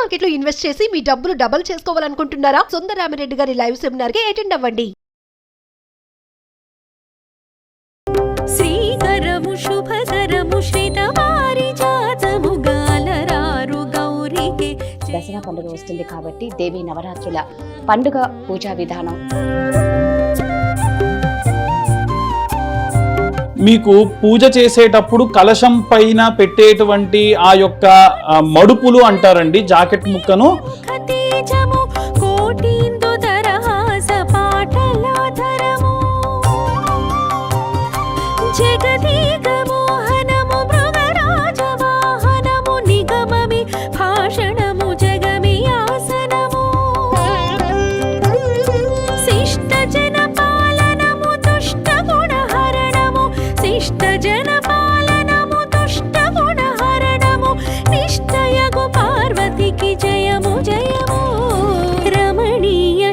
Market లో invest చేసి మీ డబ్బులు డబుల్ చేసుకోవాలనుకుంటున్నారా? సుందరరామిరెడ్డి గారి లైవ్ సెమినార్ కి అటెండ్ అవ్వండి. శ్రీకరము శుభకరము శ్రీతపారిజాతము గాలరారు గౌరికి. దసరా పండుగ వస్తుంది కాబట్టి దేవి నవరాత్రుల పండుగ పూజా విధానం. మీకు పూజ చేసేటప్పుడు కలశం పైన పెట్టేటువంటి ఆ యొక్క మడుపులు అంటారండి, జాకెట్ ముక్కను.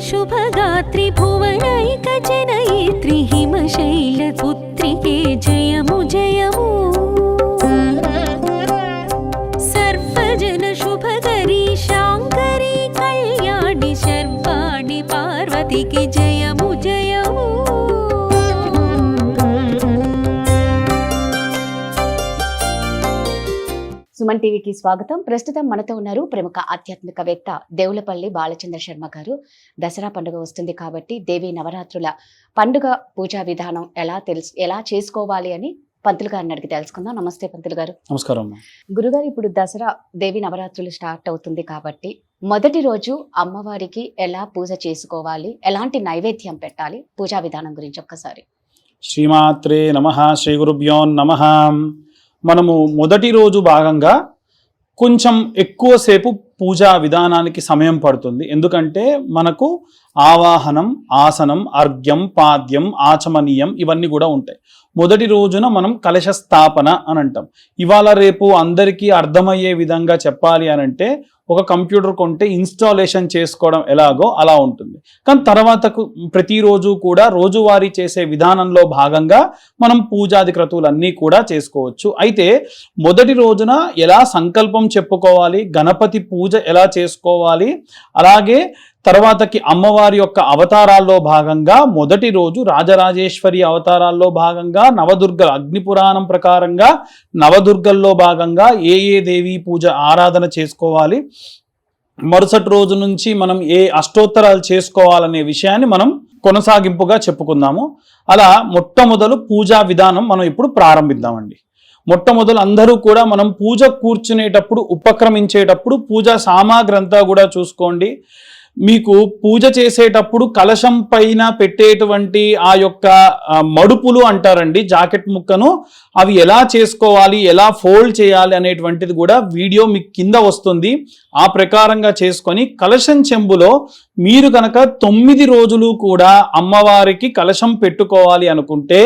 శుభగాత్రి భువనైక జనయిత్రి హిమశైల పుత్రికే జయము జయము. సర్వజన శుభకరి శాంకరి కళ్యాణి శర్వాణి పార్వతికి జయము జయము. సుమన్ టీవీకి స్వాగతం. ప్రస్తుతం మనతో ఉన్నారు ప్రముఖ ఆధ్యాత్మికవేత్త దేవులపల్లి బాలచంద్ర శర్మ గారు. దసరా పండుగ వస్తుంది కాబట్టి దేవి నవరాత్రుల పండుగ పూజా విధానం ఎలా చేసుకోవాలి అని పంతులు గారిని అడిగి తెలుసుకుందాం. నమస్తే పంతులు గారు. నమస్కారం గురుగారు. ఇప్పుడు దసరా దేవి నవరాత్రులు స్టార్ట్ అవుతుంది కాబట్టి మొదటి రోజు అమ్మవారికి ఎలా పూజ చేసుకోవాలి, ఎలాంటి నైవేద్యం పెట్టాలి, పూజా విధానం గురించి ఒక్కసారి. శ్రీమాత్రే నమః, శ్రీ గురుభ్యో నమః. మనము మొదటి రోజు భాగంగా కొంచెం ఎక్కువసేపు పూజా విధానానికి సమయం పడుతుంది. ఎందుకంటే మనకు ఆవాహనం, ఆసనం, అర్ఘ్యం, పాద్యం, ఆచమనీయం ఇవన్నీ కూడా ఉంటాయి. మొదటి రోజున మనం కలశ స్థాపన అని అంటాం. ఇవాళ రేపు అందరికీ అర్థమయ్యే విధంగా చెప్పాలి అని అంటే ఒక కంప్యూటర్ కొంటే ఇన్స్టాలేషన్ చేసుకోవడం ఎలాగో అలా ఉంటుంది. కానీ తర్వాతకు ప్రతిరోజు కూడా రోజువారీ చేసే విధానంలో భాగంగా మనం పూజాది క్రతువులన్నీ కూడా చేసుకోవచ్చు. అయితే మొదటి రోజున ఎలా సంకల్పం చెప్పుకోవాలి, గణపతి పూజ ఎలా చేసుకోవాలి, అలాగే తర్వాతకి అమ్మవారి యొక్క అవతారాల్లో భాగంగా మొదటి రోజు రాజరాజేశ్వరి అవతారాల్లో భాగంగా నవదుర్గ అగ్నిపురాణం ప్రకారంగా నవదుర్గల్లో భాగంగా ఏ దేవీ పూజ ఆరాధన చేసుకోవాలి, మరుసటి రోజు నుంచి మనం ఏ అష్టోత్తరాలు చేసుకోవాలనే విషయాన్ని మనం కొనసాగింపుగా చెప్పుకుందాము. అలా మొట్టమొదలు పూజా విధానం మనం ఇప్పుడు ప్రారంభిద్దామండి. మొట్టమొదలు అందరూ కూడా మనం పూజ కూర్చునేటప్పుడు ఉపక్రమించేటప్పుడు పూజా సామాగ్రి అంతా కూడా చూసుకోండి. మీకు పూజ చేసేటప్పుడు కలశం పైన పెట్టేటువంటి ఆ యొక్క మడుపులు అంటారండి, జాకెట్ ముక్కను, అవి ఎలా చేసుకోవాలి, ఎలా ఫోల్డ్ చేయాలి అనేటువంటిది కూడా వీడియో మీకు కింద వస్తుంది. ఆ ప్రకారంగా చేసుకొని కలశం చెంబులో మీరు కనుక 9 రోజులు కూడా అమ్మవారికి కలశం పెట్టుకోవాలి అనుకుంటే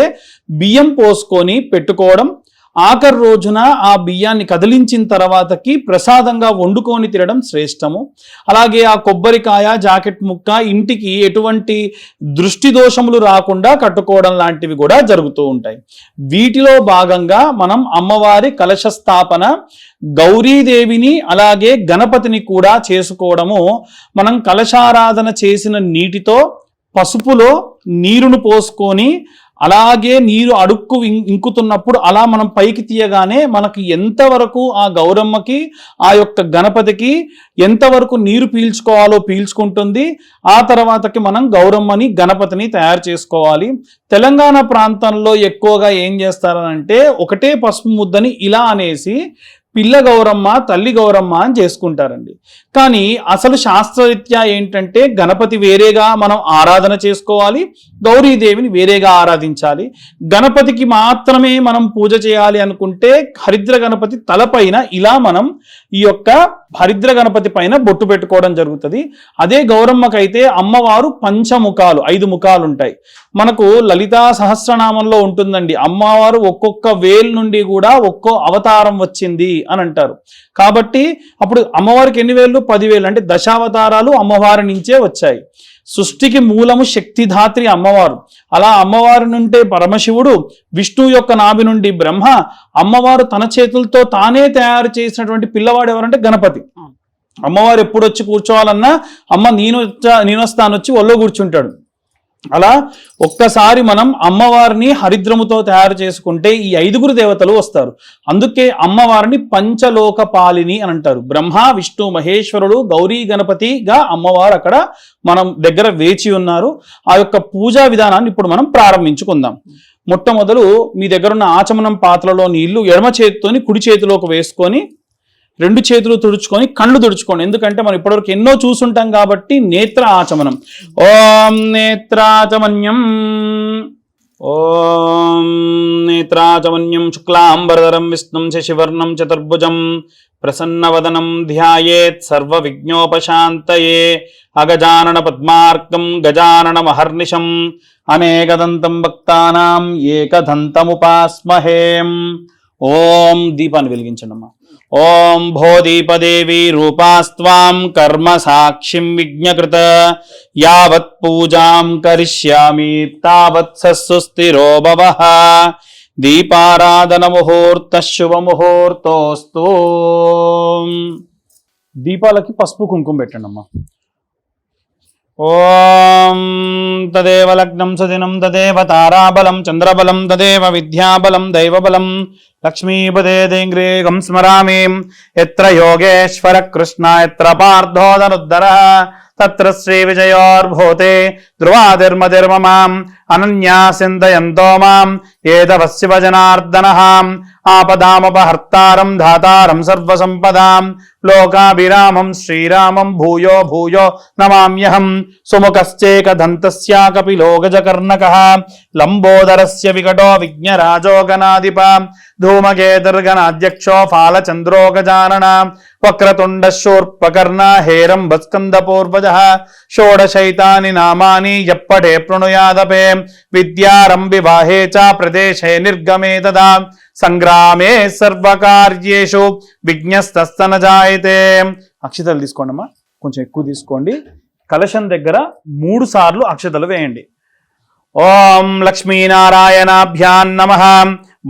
బియ్యం పోసుకొని పెట్టుకోవడం, ఆఖరి రోజున ఆ బియ్యాన్ని కదిలించిన తర్వాతకి ప్రసాదంగా వండుకొని తినడం శ్రేష్టము. అలాగే ఆ కొబ్బరికాయ, జాకెట్ ముక్క ఇంటికి ఎటువంటి దృష్టి దోషములు రాకుండా కట్టుకోవడం లాంటివి కూడా జరుగుతూ ఉంటాయి. వీటిలో భాగంగా మనం అమ్మవారి కలశ స్థాపన, గౌరీదేవిని అలాగే గణపతిని కూడా చేసుకోవడము. మనం కలశారాధన చేసిన నీటితో పసుపులో నీరును పోసుకొని అలాగే నీరు అడుక్కు ఇంకుతున్నప్పుడు అలా మనం పైకి తీయగానే మనకి ఎంతవరకు ఆ గౌరమ్మకి ఆ యొక్క గణపతికి ఎంతవరకు నీరు పీల్చుకోవాలో పీల్చుకుంటుంది. ఆ తర్వాతకి మనం గౌరమ్మని గణపతిని తయారు చేసుకోవాలి. తెలంగాణ ప్రాంతంలో ఎక్కువగా ఏం చేస్తారనంటే ఒకటే పసుపు ముద్దని ఇలా అనేసి పిల్ల గౌరమ్మ, తల్లి గౌరమ్మ అని చేసుకుంటారండి. కానీ అసలు శాస్త్రరీత్యా ఏంటంటే గణపతి వేరేగా మనం ఆరాధన చేసుకోవాలి, గౌరీదేవిని వేరేగా ఆరాధించాలి. గణపతికి మాత్రమే మనం పూజ చేయాలి అనుకుంటే హరిద్ర గణపతి తలపైన ఇలా మనం ఈ యొక్క హరిద్ర గణపతి పైన బొట్టు పెట్టుకోవడం జరుగుతుంది. అదే గౌరమ్మకైతే అమ్మవారు పంచముఖాలు, 5 ముఖాలు ఉంటాయి. మనకు లలితా సహస్రనామంలో ఉంటుందండి, అమ్మవారు ఒక్కొక్క వేలు నుండి కూడా ఒక్కో అవతారం వచ్చింది అని అంటారు. కాబట్టి అప్పుడు అమ్మవారికి ఎన్ని వేళ్ళు? 10 వేలు. అంటే దశావతారాలు అమ్మవారి నుంచే వచ్చాయి. సృష్టికి మూలము శక్తిధాత్రి అమ్మవారు. అలా అమ్మవారి నుండే పరమశివుడు, విష్ణువు యొక్క నాభి నుండి బ్రహ్మ, అమ్మవారు తన చేతులతో తానే తయారు చేసినటువంటి పిల్లవాడు ఎవరంటే గణపతి. అమ్మవారు ఎప్పుడు వచ్చి కూర్చోవాలన్నా అమ్మ నేను వస్తాను వచ్చి ఒళ్ళో కూర్చుంటాడు. అలా ఒక్కసారి మనం అమ్మవారిని హరిద్రముతో తయారు చేసుకుంటే ఈ 5 దేవతలు వస్తారు. అందుకే అమ్మవారిని పంచలోక పాలిని అని అంటారు. బ్రహ్మ, విష్ణు, మహేశ్వరుడు, గౌరీ గణపతిగా అమ్మవారు అక్కడ మనం దగ్గర వేచి ఉన్నారు. ఆ యొక్క పూజా విధానాన్ని ఇప్పుడు మనం ప్రారంభించుకుందాం. మొట్టమొదలు మీ దగ్గర ఉన్న ఆచమనం పాత్రలో నీళ్లు ఎడమ చేతితోని కుడి చేతిలోకి వేసుకొని 2 చేతులు తుడుచుకొని కళ్ళు తుడుచుకోండి. ఎందుకంటే మనం ఇప్పటివరకు ఎన్నో చూసుంటాం కాబట్టి నేత్ర ఆచమనం. ఓం నేత్రాచమన్యం, ఓం నేత్రాచమన్యం శుక్లాంబరధరం విష్ణుం శశివర్ణం చతుర్భుజం ప్రసన్నవదనం ధ్యాయేత్ సర్వ విఘ్నోపశాంతయే అగజానన పద్మార్కం గజానన మహర్నిశం అనేకదంతం భక్తానాం ఏకదంతముపాస్మహే. ఓం దీపాన్ని వెలిగించండి అమ్మా. ఓం భోదీపదేవి రూపాస్త్వాం కర్మ సాక్షిం విజ్ఞకృత యావత్ పూజాం కరిష్యామి తావత్ సుస్థిరో భవః. దీపారాధన ముహూర్త శుభ ముహూర్తోస్తు. దీపాలకి పసుపు కుంకుమ పెట్టండి అమ్మా. ఓం తదేవ లగ్నం సుదినం తదేవ తారాబలం చంద్రబలం తదేవ విద్యాబలం దైవబలం లక్ష్మీపదేంగ్రేగం స్మరామి. ఎత్ర యోగేశ్వర కృష్ణ ఎత్ర పార్థోదనుద్దర తత్ర శ్రీ విజయోర్భూతే ధ్రువాదిర్మదిర్మమాం అనన్యాసిందయంతో మాం ఏదవశివ జనార్దనః. ఆపదామపహర్తారం ధాతారం సర్వసంపదాం లోకాభిరామం శ్రీరామం భూయో భూయో నమామ్యహం. సుముఖశ్చేకదంతస్య కపిలో గజకర్ణకః లంబోదరస్య వికటో విఘ్నరాజో గణాధిప ధూమకేతుర్గణాధ్యక్షో ఫాలచంద్రో గజానన వక్రతుండ శూర్పకర్ణ హేరంబస్కందపూర్వజః. షోడశైతాని నామాని యప్పటే ప్రణుయాదపే విద్యారంభి వాహే చ ప్రదేశే నిర్గమే తదా సంగ్రామే సర్వకార్యేషు విఘ్నస్తస్తన జాయతే. అక్షతలు తీసుకోండి అమ్మా, కొంచెం ఎక్కువ తీసుకోండి. కలశం దగ్గర 3 సార్లు అక్షతలు వేయండి. ఓం లక్ష్మీనారాయణాభ్యాం నమః,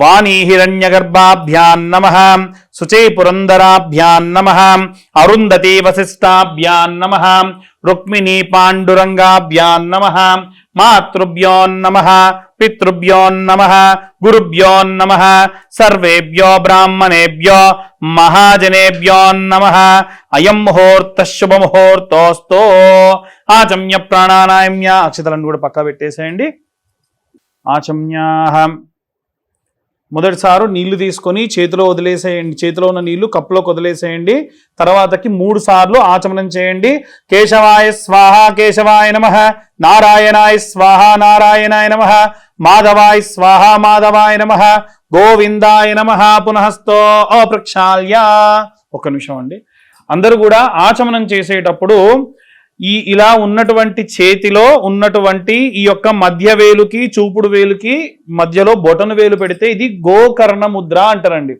వాణీ హిరణ్యగర్భాభ్యాం నమః, శుచై పురందరాభ్యాం నమః, అరుంధతీ వశిష్టాభ్యాం నమః, రుక్మిణీ పాండురంగాభ్యాం నమః, మాతృభ్యో నమః, పితృభ్యో నమః, గురుభ్యో నమః, సర్వేభ్యో బ్రాహ్మణేభ్యో మహాజనేభ్యో నమః. అయం ముహూర్త శుభ ముహూర్తోస్తు. ఆచమ్య ప్రాణానాయమ్య. అక్షతలను కూడా పక్కా పెట్టేసేయండి. ఆచమ్యాహ. మొదటిసారి నీళ్లు తీసుకొని చేతిలో వదిలేసేయండి. చేతిలో ఉన్న నీళ్లు కప్పులోకి వదిలేసేయండి. తర్వాతకి 3 సార్లు ఆచమనం చేయండి. కేశవాయ స్వాహ కేశవాయ నమః, నారాయణాయ స్వాహ నారాయణాయ నమః, మాధవాయ స్వాహ మాధవాయ నమః, గోవిందాయ నమః. పునఃస్థో అప్రక్షాళ్య. ఒక్క నిమిషం అండి. అందరూ కూడా ఆచమనం చేసేటప్పుడు ఇలా ఉన్నటువంటి చేతిలో ఉన్నటువంటి ఈ యొక్క మధ్య వేలుకి చూపుడు వేలుకి మధ్యలో బొటను వేలు పెడితే ఇది గోకర్ణ ముద్ర అంటారండి.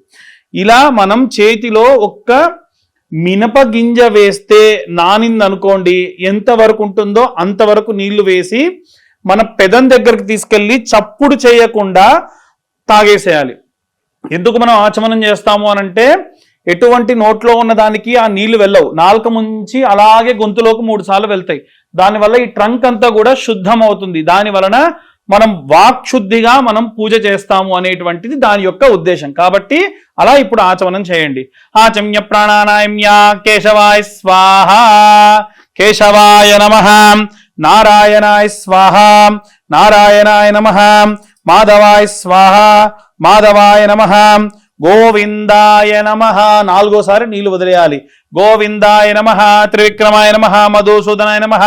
ఇలా మనం చేతిలో ఒక్క మినప గింజ వేస్తే నానింది అనుకోండి, ఎంతవరకు ఉంటుందో అంతవరకు నీళ్లు వేసి మన పెదం దగ్గరికి తీసుకెళ్లి చప్పుడు చేయకుండా తాగేసేయాలి. ఎందుకు మనం ఆచమనం చేస్తాము అనంటే ఎటువంటి నోట్లో ఉన్న దానికి ఆ నీళ్లు వెళ్ళవు, నాలుక ముంచి అలాగే గొంతులోకి 3 సార్లు వెళ్తాయి. దానివల్ల ఈ ట్రంక్ అంతా కూడా శుద్ధం అవుతుంది. దాని వలన మనం వాక్శుద్ధిగా మనం పూజ చేస్తాము అనేటువంటిది దాని యొక్క ఉద్దేశం. కాబట్టి అలా ఇప్పుడు ఆచమనం చేయండి. ఆచమ్య ప్రాణానాయమ్య. కేశవాయ స్వాహ కేశవాయ నమః, నారాయణాయ స్వాహ నారాయణాయ నమః, మాధవాయ స్వాహ మాధవాయ నమః, గోవిందాయ నమః. 4వసారి నీళ్లు వదిలేయాలి. గోవిందాయ నమః, త్రివిక్రమాయ నమః, మధుసూదనాయ నమః,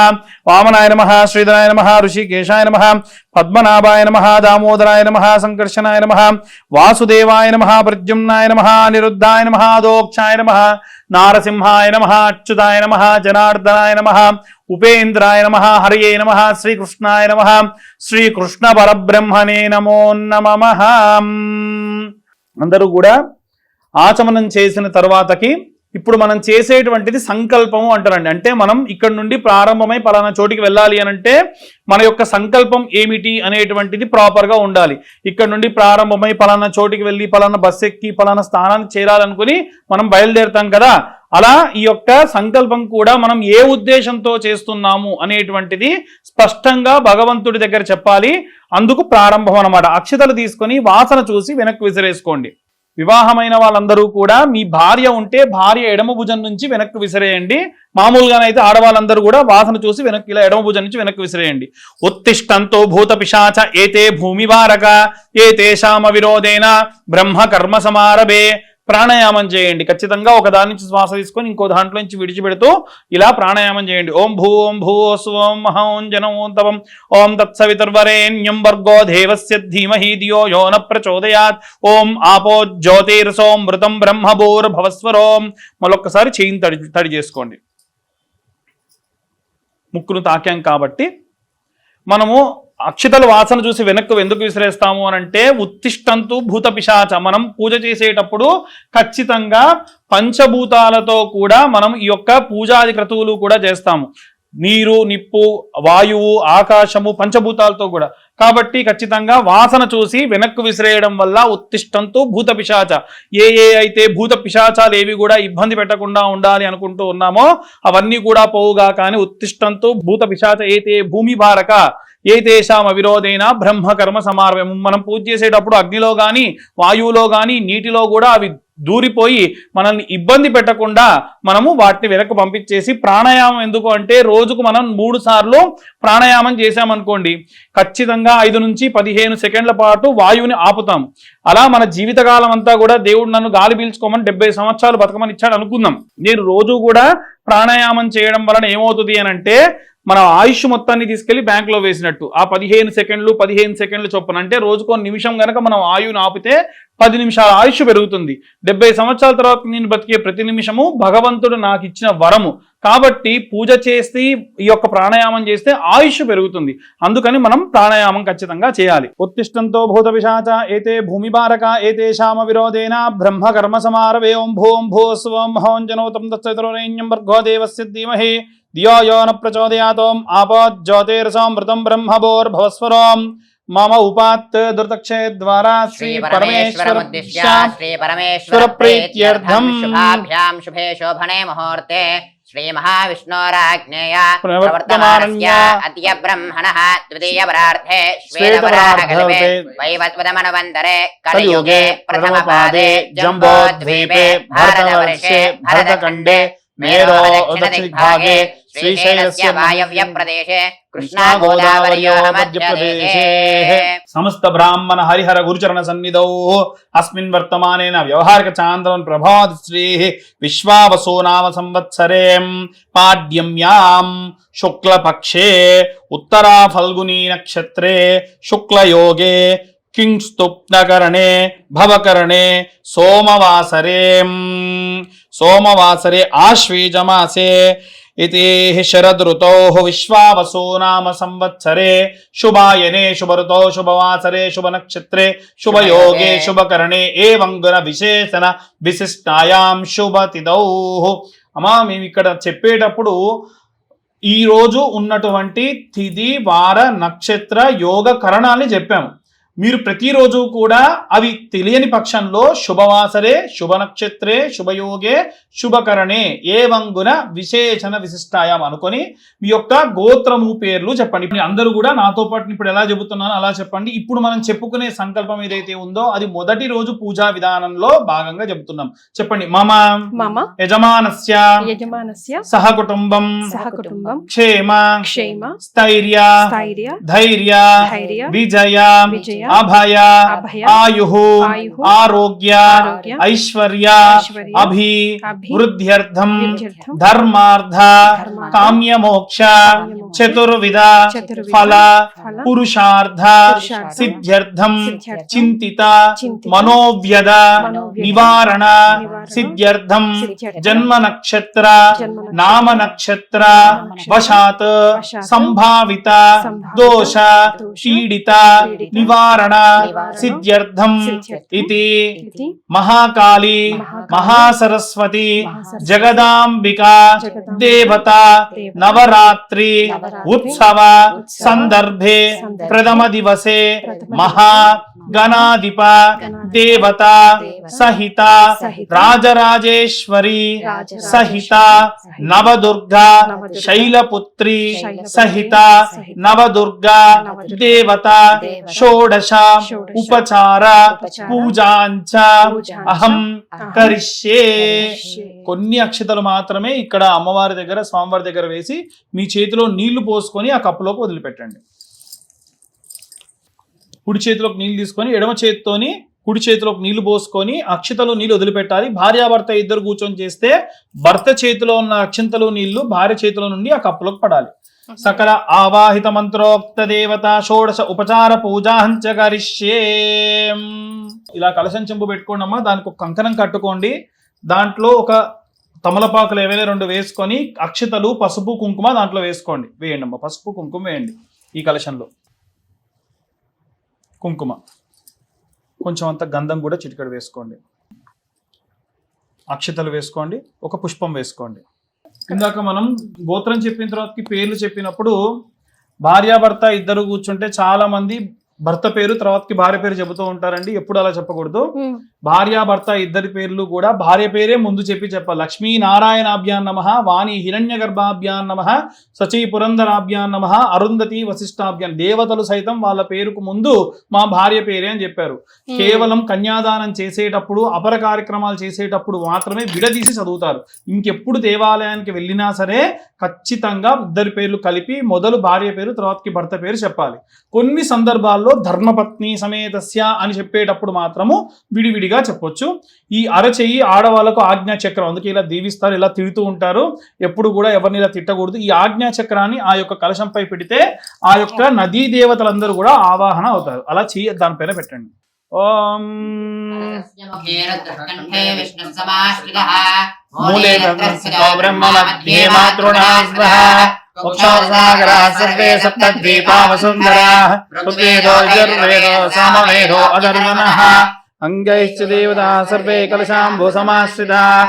వామనాయ నమః, శ్రీధరాయ నమః, ఋషికేశాయ నమః, పద్మనాభాయ నమః, దామోదరాయ నమః, సంకర్షణాయ నమః, వాసుదేవాయ నమః, ప్రద్యుమ్నాయ నమః, అనిరుద్ధాయ నమః, దోక్షాయ నమః, నారసింహాయ నమః, అచ్యుతాయ నమః, జనార్దనాయ నమః, ఉపేంద్రాయ నమః, హరియే నమః, శ్రీకృష్ణాయ నమః, శ్రీకృష్ణ పరబ్రహ్మణే నమో నమః. అందరూ కూడా ఆచమనం చేసిన తర్వాతకి ఇప్పుడు మనం చేసేటువంటిది సంకల్పము అంటారండి. అంటే మనం ఇక్కడ నుండి ప్రారంభమై పలానా చోటికి వెళ్ళాలి అనంటే మన యొక్క సంకల్పం ఏమిటి అనేటువంటిది ప్రాపర్గా ఉండాలి. ఇక్కడ నుండి ప్రారంభమై పలానా చోటికి వెళ్ళి పలానా బస్సు ఎక్కి పలానా స్థానానికి చేరాలనుకుని మనం బయలుదేరుతాం కదా, అలా ఈ యొక్క సంకల్పం కూడా మనం ఏ ఉద్దేశంతో చేస్తున్నాము అనేటువంటిది స్పష్టంగా భగవంతుడి దగ్గర చెప్పాలి. అందుకు ప్రారంభం అన్నమాట. అక్షతలు తీసుకొని వాసన చూసి వెనక్కి విసిరేసుకోండి. వివాహమైన వాళ్ళందరూ కూడా మీ భార్య ఉంటే భార్య ఎడమ భుజం నుంచి వెనక్కి విసిరేయండి. మామూలుగానైతే ఆడవాళ్ళందరూ కూడా వాసన చూసి వెనక్కి ఇలా ఎడమ భుజం నుంచి వెనక్కి విసిరేయండి. ఉత్తిష్టంతో భూత పిశాచ ఏతే భూమి వారక ఏతేషామ విరోధేన బ్రహ్మ కర్మ సమారభే. ప్రాణాయామం చేయండి. ఖచ్చితంగా ఒక దాని నుంచి శ్వాస తీసుకొని ఇంకో దాంట్లో నుంచి విడిచిపెడుతూ ఇలా ప్రాణాయామం చేయండి. ఓం భూ స్వం మహోం జనోంతవం ఓం తత్సవితుర్వరేణ్యం భర్గో దేవస్య ధీమహి ధియో యో న ప్రచోదయాత్ ఓం ఆపో జ్యోతిర్సోమృతం బ్రహ్మభూర్భవస్వరోం. మళ్ళొక్కసారి చేయిని తడి చేసుకోండి. ముక్కును తాకాం కాబట్టి మనము అక్షతల వాసన చూసి వెనక్కు ఎందుకు విసిరేస్తాము అని అంటే ఉత్తిష్టంతు భూత పిశాచ. మనం పూజ చేసేటప్పుడు ఖచ్చితంగా పంచభూతాలతో కూడా మనం ఈ యొక్క పూజాది క్రతువులు కూడా చేస్తాము. నీరు, నిప్పు, వాయువు, ఆకాశము, పంచభూతాలతో కూడా. కాబట్టి ఖచ్చితంగా వాసన చూసి వెనక్కు విసిరేయడం వల్ల ఉత్తిష్టంతు భూత పిశాచ. ఏ అయితే భూత పిశాచాలు ఏవి కూడా ఇబ్బంది పెట్టకుండా ఉండాలి అనుకుంటూ ఉన్నామో అవన్నీ కూడా పోవుగా. కానీ ఉత్తిష్టంతు భూత పిశాచ ఏతే భూమి భారక ఏతేషామ విరోధైన బ్రహ్మ కర్మ సమారభం. మనం పూజ చేసేటప్పుడు అగ్నిలో కానీ వాయువులో కానీ నీటిలో కూడా అవి దూరిపోయి మనల్ని ఇబ్బంది పెట్టకుండా మనము వాటిని వెనక్కి పంపించేసి ప్రాణాయామం ఎందుకు అంటే రోజుకు మనం 3 సార్లు ప్రాణాయామం చేశామనుకోండి ఖచ్చితంగా 5 నుంచి 15 సెకండ్ల పాటు వాయువుని ఆపుతాం. అలా మన జీవితకాలం అంతా కూడా దేవుడు నన్ను గాలి పీల్చుకోమని 70 సంవత్సరాలు బతకమని ఇచ్చాడు అనుకుందాం. నేను రోజు కూడా ప్రాణాయామం చేయడం వలన ఏమవుతుంది అని అంటే మన ఆయుష్ మొత్తాన్ని తీసుకెళ్లి బ్యాంకులో వేసినట్టు. ఆ 15 సెకండ్లు చొప్పున అంటే రోజుకో నిమిషం గనక మనం ఆయువుని ఆపితే 10 నిమిషాల ఆయుష్ పెరుగుతుంది. 70 సంవత్సరాల తర్వాత నేను బతికే ప్రతి నిమిషము భగవంతుడు నాకు ఇచ్చిన వరము. కాబట్టి పూజ చేసి ఈ యొక్క ప్రాణాయామం చేస్తే ఆయుష్ పెరుగుతుంది. అందుకని మనం ప్రాణాయామం ఖచ్చితంగా చేయాలి. ఉత్తిష్టంతో భూత పిశాచ ఏతే భూమి భారక ఏతేషామ విరోధేన బ్రహ్మ కర్మ సమారభే. ఓం భూ స్వం మహోం జనోతం తత్సవితుర్వరేణ్యం భర్గో దేవస్య ధీమహి ధియో యో న ప్రచోదయాత్. ఓం ఆపో జ్యోతిర్సోమృతం బ్రహ్మభూర్భవస్వరోం. మమ ఉపాత్ దుర్తక్షే ద్వారా శ్రీ పరమేశ్వరముద్దిశ్య శ్రీ పరమేశ్వర ప్రీత్యర్థం శుభాభ్యాం శుభే శోభనే ముహూర్తే శ్రీ మహావిష్ణోరాజ్ఞేయ ప్రవర్తమానస్య అద్య బ్రహ్మణః ద్వితీయ పరార్థే శ్వేతవరాహకల్పే వైవస్వతమనువంతరే కలియుగే ప్రథమ పాదే జంబోద్వీపే భారతవర్షే భరతఖండే మేరో దక్షిణదిగ్భాగే శ్రీశైలస్య వాయవ్య ప్రదేశే కృష్ణా గోదావర్యోః మధ్యప్రదేశే. సమస్త బ్రాహ్మణ హరిహర గురుచరణ సన్నిధౌ అస్మిన్ వర్తమానేన వ్యవహారిక చాంద్రవన్ ప్రభావతి శ్రీ విశ్వావసో నామ సంవత్సరే పాడ్యమ్యాం శుక్లపక్షే ఉత్తరా ఫల్గునీ నక్షత్రే శుక్లయోగే కింస్తుప్నకరణే భవకరణే సోమవాసరే ఆశ్వీజమాసే ఇతి శరదృతో విశ్వావసో నామ సంవత్సరే శుభాయనే శుభరుతో శుభవాసరే శుభనక్షత్రే శుభయోగే శుభకరణే ఏవం గుణ విశేషణ విశిష్టాయాం శుభతిథౌ. అమ్మా మేము ఇక్కడ చెప్పేటప్పుడు ఈ రోజు ఉన్నటువంటి తిథి వార నక్షత్ర యోగ కరణాన్ని చెప్పాము. మీరు ప్రతిరోజు కూడా అవి తెలియని పక్షంలో శుభవాసరే శుభనక్షత్రే శుభయోగే శుభకరణే ఏవంగున విశేషణ విశిష్టాయాం అనుకొని మీ యొక్క గోత్రము పేర్లు చెప్పండి. ఇప్పుడు అందరూ కూడా నాతో పాటు ఇప్పుడు ఎలా చెబుతున్నానో అలా చెప్పండి. ఇప్పుడు మనం చెప్పుకునే సంకల్పం ఏదైతే ఉందో అది మొదటి రోజు పూజా విధానంలో భాగంగా చెబుతున్నాం. చెప్పండి. మమ యజమానస్య సహకుటుంబం క్షేమ స్థైర్య ధైర్య విజయ అభయ ఆయుః ఆరోగ్య ఐశ్వర్య అభివృద్ధ్యర్థం ధర్మార్థ కామ్యమోక్ష చతుర్విధ ఫల పురుషార్థ సిద్ధ్యర్థం చింతిత మనోవ్యద నివారణ సిద్ధ్యర్థం జన్మ నక్షత్ర నామ నక్షత్ర వశాత్ సంభావిత దోష పీడిత నివారణ సిద్ధ్యర్థం ఇతి మహాకాళీ మహాసరస్వతి జగదాంబికా దేవత నవరాత్రి ఉత్సవ సందర్భే ప్రథమ దివసే మహా గణాధిప దేవత సహిత రాజరాజేశ్వరి సహిత నవదుర్గ శైలపుత్రి సహిత నవదుర్గ దేవత షోడశ ఉపచార పూజాంచ అహం కరిష్యే. కొన్ని అక్షతలు మాత్రమే ఇక్కడ అమ్మవారి దగ్గర స్వామివారి దగ్గర వేసి మీ చేతిలో నీళ్లు పోసుకొని ఆ కప్పులోకి వదిలిపెట్టండి. కుడి చేతిలోకి నీళ్లు తీసుకొని ఎడమ చేతితోని కుడి చేతిలోకి నీళ్లు పోసుకొని అక్షతలు నీళ్లు వదిలిపెట్టాలి. భార్యాభర్త ఇద్దరు కూర్చొని చేస్తే భర్త చేతిలో ఉన్న అక్షంతలు నీళ్లు భార్య చేతిలో నుండి ఆ కప్పులోకి పడాలి. సకల ఆవాహిత మంత్రోక్త దేవత షోడశ ఉపచార పూజాంచ కరిష్యే. ఇలా కలశం చెంబు పెట్టుకోండి అమ్మా. దానికి ఒక కంకణం కట్టుకోండి. దాంట్లో ఒక తమలపాకులు ఏవైనా 2 వేసుకొని అక్షతలు పసుపు కుంకుమ దాంట్లో వేసుకోండి. వేయండి అమ్మా, పసుపు కుంకుమ వేయండి. ఈ కలశంలో కుంకుమ కొంచెం అంత గంధం కూడా చిటికెడు వేసుకోండి. అక్షతలు వేసుకోండి. ఒక పుష్పం వేసుకోండి. ఇందాక మనం గోత్రం చెప్పిన తర్వాతకి పేర్లు చెప్పినప్పుడు భార్యాభర్త ఇద్దరు కూర్చుంటే చాలా మంది భర్త పేరు తర్వాతకి భార్య పేరు చెబుతూ ఉంటారండి. ఎప్పుడు అలా చెప్పకూడదు. భార్యాభర్త ఇద్దరి పేర్లు కూడా భార్య పేరే ముందు చెప్పాలి. లక్ష్మీ నారాయణాభ్యాన్ నమః, వాణి హిరణ్య గర్భాభ్యాన్ నమః, సచీ పురంధరాభ్యాన్ నమః, అరుంధతి వశిష్టాభ్యాన్. దేవతలు సైతం వాళ్ళ పేరుకు ముందు మా భార్య పేరే అని చెప్పారు. కేవలం కన్యాదానం చేసేటప్పుడు అపర కార్యక్రమాలు చేసేటప్పుడు మాత్రమే విడదీసి చదువుతారు. ఇంకెప్పుడు దేవాలయానికి వెళ్ళినా సరే ఖచ్చితంగా ఇద్దరి పేర్లు కలిపి మొదలు భార్య పేరు తర్వాతకి భర్త పేరు చెప్పాలి. కొన్ని సందర్భాల్లో ధర్మపత్ని సమేతస్య అని చెప్పేటప్పుడు మాత్రము విడివిడిగా చెప్పొచ్చు. ఈ అరచెయ్యి ఆడవాళ్ళకు ఆజ్ఞా చక్రం, అందుకే ఇలా దీవిస్తారు, ఇలా తిడుతూ ఉంటారు. ఎప్పుడు కూడా ఎవరిని ఇలా తిట్టకూడదు. ఈ ఆజ్ఞా చక్రాన్ని ఆ యొక్క కలశంపై పెడితే ఆ యొక్క నదీ దేవతలందరూ కూడా ఆవాహన అవుతారు. అలా దానిపైన పెట్టండి. ఓం మూలే బ్రహ్మ మధ్యే మాతృణాస్వః ఉక్షాసాగరాः సర్వే సప్తద్వీపా వసుంధరాः ఋగ్వేదో యజుర్వేదో సామవేదో అధర్వణः అంగైశ్చ దేవతాः సర్వే కలశాంబు సమాశ్రితాः.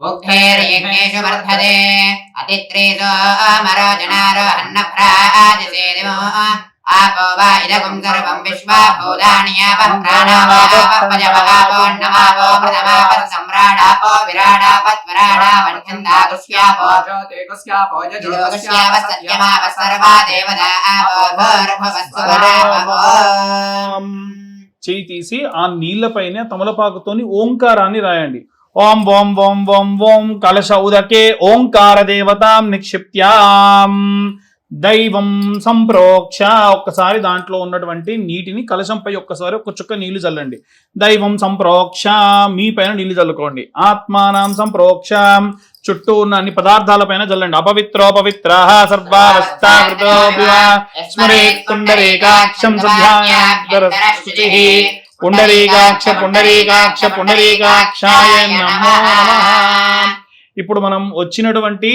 ఉగ్ధైర్యజ్ఞేషు వర్ధతే అతిత్రేషో అమరోజనారో అన్నప్రాజసేదిమో ఆపో వా ఇదకం సర్వం విశ్వా భూతాన్యాపః ప్రాణావాపః పజవహాపో నమాపో ప్రథమాపః సమ్రాడాపో విరాడాపత్వరాడావన్యందాతుష్యాపో జ్యోతికస్యాపో యజోకస్యాప సత్యమాప సర్వా దేవతా ఆపో భూర్భువస్సువరాపో. చేయి తీసి ఆ నీళ్లపైన తమలపాకుతోని ఓంకారాన్ని రాయండి. ఓం ఓం ఓం ఓం ఓం కలశ ఉదకే ఓంకార దేవతాం నిక్షిప్త్యాం దైవం సంప్రోక్ష. ఒక్కసారి దాంట్లో ఉన్నటువంటి నీటిని కలశంపై ఒక్కసారి ఒక చుక్క నీళ్లు చల్లండి. దైవం సంప్రోక్ష, మీ పైన నీళ్లు చల్లుకోండి. ఆత్మానం సంప్రోక్ష, చుట్టూ ఉన్న అన్ని పదార్థాల పైన చల్లండి. అపవిత్రోపవిత్రాః సర్వావస్థాకృతోపి వా స్మరేత్ పుండరీకాక్షం సభ్యాయాః పుండరీకాక్ష పుండరీకాక్ష పుండరీకాక్షాయ నమో నమః. ఇప్పుడు మనం వచ్చినటువంటి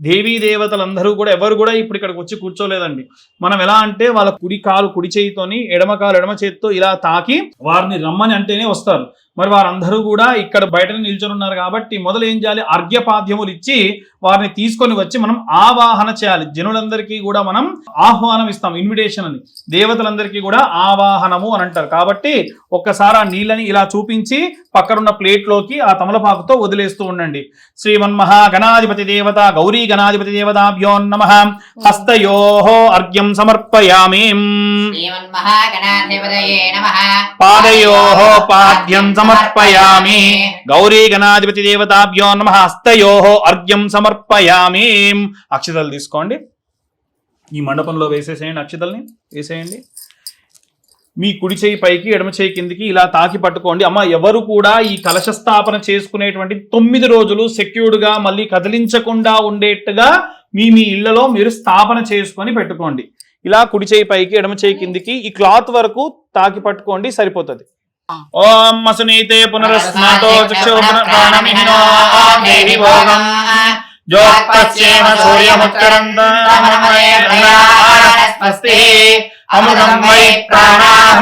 దేవీ దేవతలందరూ కూడా ఎవరు కూడా ఇప్పుడు ఇక్కడికి వచ్చి కూర్చోలేదండి. మనం ఎలా అంటే వాళ్ళ కుడి కాలు కుడి చేయితోని ఎడమ కాలు ఎడమ చేతితో ఇలా తాకి వారిని రమ్మని అంటేనే వస్తారు. మరి వారందరూ కూడా ఇక్కడ బయటనే నిల్చొని ఉన్నారు కాబట్టి మొదలు ఏం చేయాలి, అర్ఘ్యపాద్యములు ఇచ్చి వారిని తీసుకొని వచ్చి మనం ఆవాహన చేయాలి. జనులందరికీ కూడా మనం ఆహ్వానం ఇస్తాం, ఇన్విటేషన్ అని. దేవతలందరికీ కూడా ఆవాహనము అని అంటారు. కాబట్టి ఒక్కసారి ఆ నీళ్ళని ఇలా చూపించి పక్కనున్న ప్లేట్లోకి ఆ తమలపాకుతో వదిలేస్తూ ఉండండి. శ్రీమన్మహా గణాధిపతి దేవత గౌరీ గణాధిపతి దేవతాభ్యో నమః. హస్తయోః అర్ఘ్యం సమర్పయామి. శ్రీమన్మహా గణాధిపతయే నమః. పాదయోః పాద్యం సమర్పయామి. గౌరీ గణాధిపతి దేవతాభ్యో నమః. హస్తయోః అర్ఘ్యం సమర్పయామి. అక్షతలు తీసుకోండి. ఈ మండపంలో వేసేసేయండి. అక్షతల్ని వేసేయండి. మీ కుడి చేయి పైకి ఎడమ చేయి కిందికి ఇలా తాకి పట్టుకోండి. అమ్మ ఎవరు కూడా ఈ కలశ స్థాపన చేసుకునేటువంటి 9 రోజులు సెక్యూర్డ్గా మళ్ళీ కదిలించకుండా ఉండేట్టుగా మీ ఇళ్లలో మీరు స్థాపన చేసుకొని పెట్టుకోండి. ఇలా కుడి చేయి పైకి ఎడమ చేయి కిందికి ఈ క్లాత్ వరకు తాకి పట్టుకోండి, సరిపోతుంది. ఓం అసునీతే పునరస్నాతో చక్షుప్రాణమిహినో దేవి భోగం జ్యోత్పశ్యేమ సూర్యముత్తరంతమనమయస్తి అమృతం వై ప్రాణాహం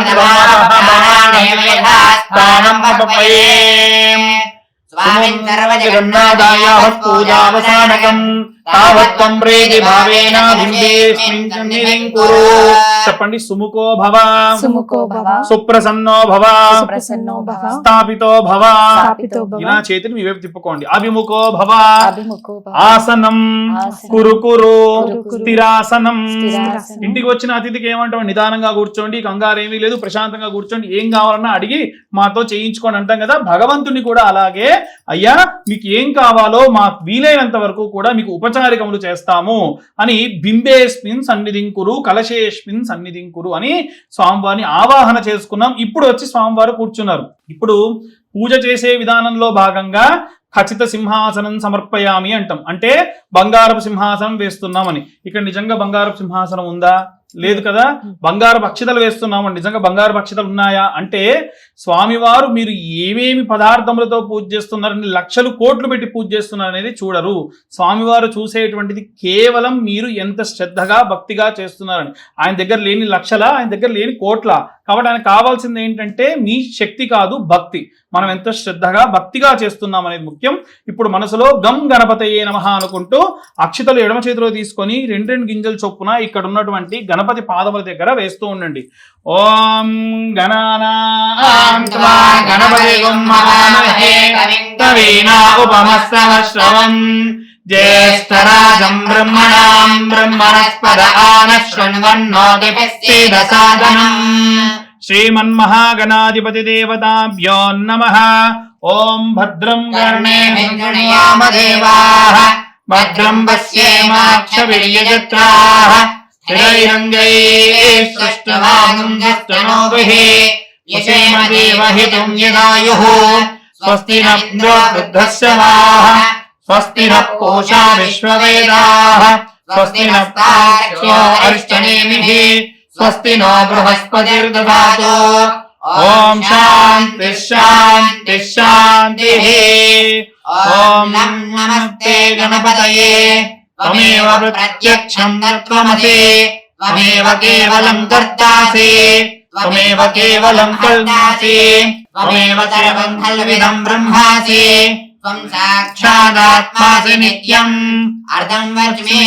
జగన్నాథాయావత్ పూజావసానకం తావత్తం ప్రీతి భావేన బింబేస్మిన్ సన్నిధిం కురు. చెప్పండి. సుముఖో భవ, సుముఖో భవ, సుప్రసన్నో భవ, సుప్రసన్నో భవ, స్థాపితో భవ. స్థాపితో భవ, ఇలా చేతిని మీ వైపు తిప్పుకోండి. అభిముఖో భవ, అభిముఖో భవ, ఆసనం ఆసనం, కురు కురు, కురు, స్థిరాసనం. స్థిరాసనం. ఇంటికి వచ్చిన అతిథికి ఏమంటాం? నిదానంగా కూర్చోండి, కంగారు ఏమీ లేదు, ప్రశాంతంగా కూర్చోండి, ఏం కావాలన్నా అడిగి మాతో చేయించుకోండి అంటాం కదా. భగవంతుని కూడా అలాగే, అయ్యా మీకు ఏం కావాలో మాకు వీలైనంత వరకు కూడా మీకు ఉపచారికములు చేస్తాము అని బింబేస్మిన్ సన్నిధిం కురు, కలశేస్మిన్ సన్నిధిం కురు అని స్వామివారిని ఆవాహన చేసుకున్నాం. ఇప్పుడు వచ్చి స్వామివారు కూర్చున్నారు. ఇప్పుడు పూజ చేసే విధానంలో భాగంగా ఖచ్చిత సింహాసనం సమర్పయామి అంటాం. అంటే బంగారపు సింహాసనం వేస్తున్నామని. ఇక్కడ నిజంగా బంగారపు సింహాసనం ఉందా? లేదు కదా. బంగారపు అక్షతలు వేస్తున్నామని. నిజంగా బంగారపు అక్షతలు ఉన్నాయా అంటే, స్వామివారు మీరు ఏమేమి పదార్థములతో పూజ చేస్తున్నారని లక్షలు కోట్లు పెట్టి పూజ చేస్తున్నారు అనేది చూడరు. స్వామివారు చూసేటువంటిది కేవలం మీరు ఎంత శ్రద్ధగా భక్తిగా చేస్తున్నారని. ఆయన దగ్గర లేని లక్షల, ఆయన దగ్గర లేని కోట్ల. కాబట్టి ఆయన కావాల్సింది ఏంటంటే మీ శక్తి కాదు, భక్తి. మనం ఎంత శ్రద్ధగా భక్తిగా చేస్తున్నాం అనేది ముఖ్యం. ఇప్పుడు మనసులో గం గణపతయే నమః అనుకుంటూ అక్షతలు ఎడమ చేతిలో తీసుకొని 2 గింజల చొప్పున ఇక్కడ ఉన్నటువంటి గణపతి పాదముల దగ్గర వేస్తూ ఉండండి. ఓం గణానాం త్వా గణపతిం మహామహే కవిం ఉపమస్తవశ్రవం జ్యేష్ఠరాజం బ్రహ్మణాం బ్రహ్మణస్పద ఆనశృణ్వన్నోతిభిస్సీదసాదనం. శ్రీమన్మహాగణాధిపతి దేవతాభ్యో నమః. ఓం భద్రం కర్ణేభిః శృణుయామ దేవాః భద్రం పశ్యేమాక్షభిర్యజత్రాః స్థిరైరంగైః సృష్టవాగుంజస్తనోభిః యశేమ దేవహితుం యదాయుః. స్వస్తి నః వృద్ధశ్రవాः స్వస్తి నః పూషా విశ్వవేదాః స్వస్తి నః తార్క్ష్యో అరిష్టనేమిః స్వస్తి నో బృహస్పతిర్దధాతు. ఓం శాంతి శాంతి శాంతి. ఓం నమస్తే గణపతయే త్వమేవ ప్రత్యక్షం తత్వమసి త్వమేవ కేవలం కర్తాసి త్వమేవ కేవలం కర్తాసి త్వమేవ సర్వం ఖల్విదం బ్రహ్మాసి త్వం సాక్షాత్ సాక్షాదాత్మాసి నిత్యం. అర్ధం వచ్మి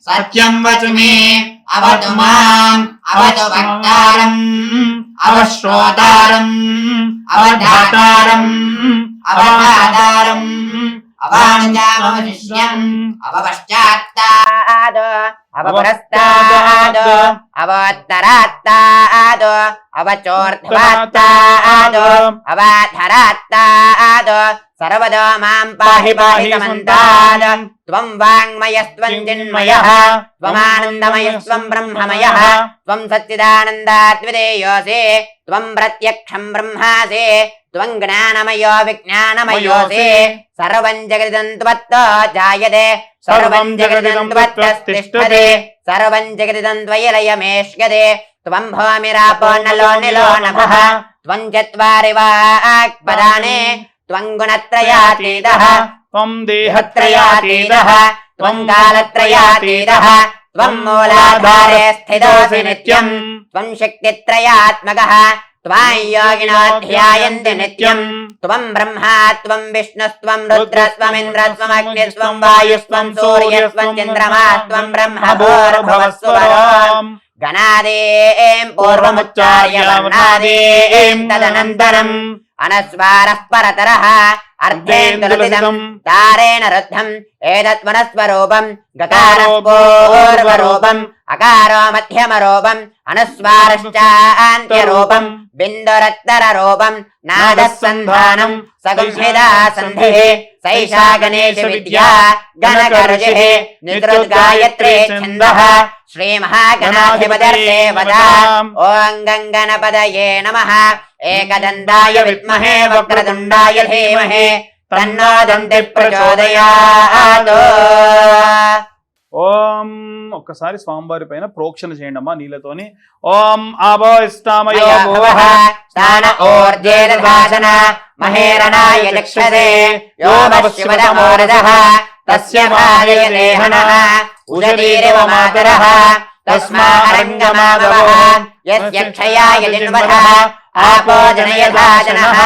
సత్యం వచమి అవతు మాం అవతు భక్తారం అవశ్రోతారం అవధాతారం అవధాతారం అవాంఛామశిష్యం అవపశ్చాత్తాద్ అవపురస్తాద్ అవోత్తరాత్తాద్ అవచోర్ధ్వాత్తాద్ అవాధరాత్తాద్ సర్వదో మాం పాహి పాహి సమంతాద్. త్వం వాంగ్మయస్త్వం చిన్మయః త్వమానందమయస్త్వం బ్రహ్మమయః త్వం సచ్చిదానందాద్విదేయోసి త్వం ప్రత్యక్షం బ్రహ్మాసి త్వం జ్ఞానమయో విజ్ఞానమయోసి. సర్వం జగదిదం త్వత్తో జాయతే సర్వం జగదిదం త్వత్తస్థిష్ఠతే సర్వం జగదిదం త్వయి లయమేష్యతే. త్వం భూమిరాపో నలో నిలో నభః త్వం చత్వారి వాక్పదాని త్వం గుణత్రయాతీతః త్వం దేహత్రయాతీతః త్వం కాలత్రయాతీతః త్వం మూలాధారే స్థితోసి నిత్యం త్వం శక్తిత్రయాత్మకః త్వాం యోగినో ధ్యాయంతి నిత్యం. త్వం బ్రహ్మా త్వం విష్ణుస్త్వం రుద్రస్త్వమింద్రస్త్వమగ్నిస్త్వం వాయుస్త్వం సూర్యస్త్వం చంద్రమా త్వం బ్రహ్మ భూర్భువస్సువః. గణాదేం పూర్వముచ్చార్య వర్ణాదేం తదనంతరం అనస్వారః పరతరః అర్ధేందులసితం తారేణ రుద్ధం ఏతత్ వనస్వరూపం గకారః పూర్వరూపం అకారో మధ్యమరూపం అనుస్వారశ్చాన్త్యరూపం బిందురత్తరరూపం నాదః సంధానం సగుంభిదా సంధిః సైషా గణేశ విద్యా గణకర్జిః నిద్రుద్గాయత్రే ఛందః శ్రీమహాగణాధిపతయే వదా. ఓం గంగణపదయే నమః. ఏకదంతాయ విద్మహే వక్రతుండాయ ధీమహి తన్నో దంతి ప్రచోదయాత్. ఓం ఒక్కసారి స్వామివారి పైన ప్రోక్షణ చేయండి అమ్మా నీళ్ళతోని. ఓం ఆభోయిస్తామయో భువః స్థాన ఊర్జేదధాసన మహేరణాయ చక్షసే యో వశివదమోరదః తస్య భార్యదేహనః ఉషతీరివ మాతరః తస్మా అరంగమావః యస్య క్షయాయ జిన్వః ఆపోజనయథాజనః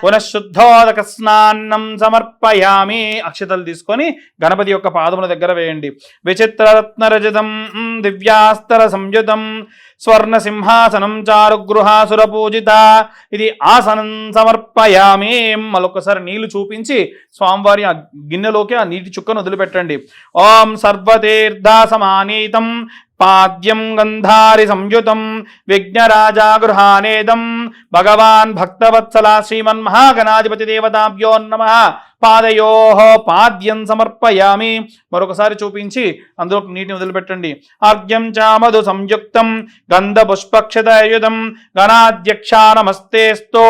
పునఃశుద్ధోదక స్నానం సమర్పయామి. అక్షతలు తీసుకొని గణపతి యొక్క పాదముల దగ్గర వేయండి. విచిత్రరత్నరజతం దివ్యాస్తర సంయుతం స్వర్ణ సింహాసనం చారుగృహాసుర పూజిత ఇది ఆసనం సమర్పయామి. మరొకసారి నీళ్లు చూపించి స్వామివారి ఆ గిన్నెలోకి ఆ నీటి చుక్కను వదిలిపెట్టండి. ఓం సర్వతీర్థ సమానీతం పాద్యం గంధారి సంయుతం విఘ్నరాజా గృహానేదం భగవాన్ భక్తవత్సల శ్రీమన్మహాగణాధిపతి దేవతాభ్యో నమః. పాదయోః పాద్యం సమర్పయామి. మరొకసారి చూపించి అందులో నీటిని వదిలిపెట్టండి. అర్ఘ్యం చామధు సంయుక్తం గంధ పుష్పక్షతయుతం గణాధ్యక్షా నమస్తేస్తో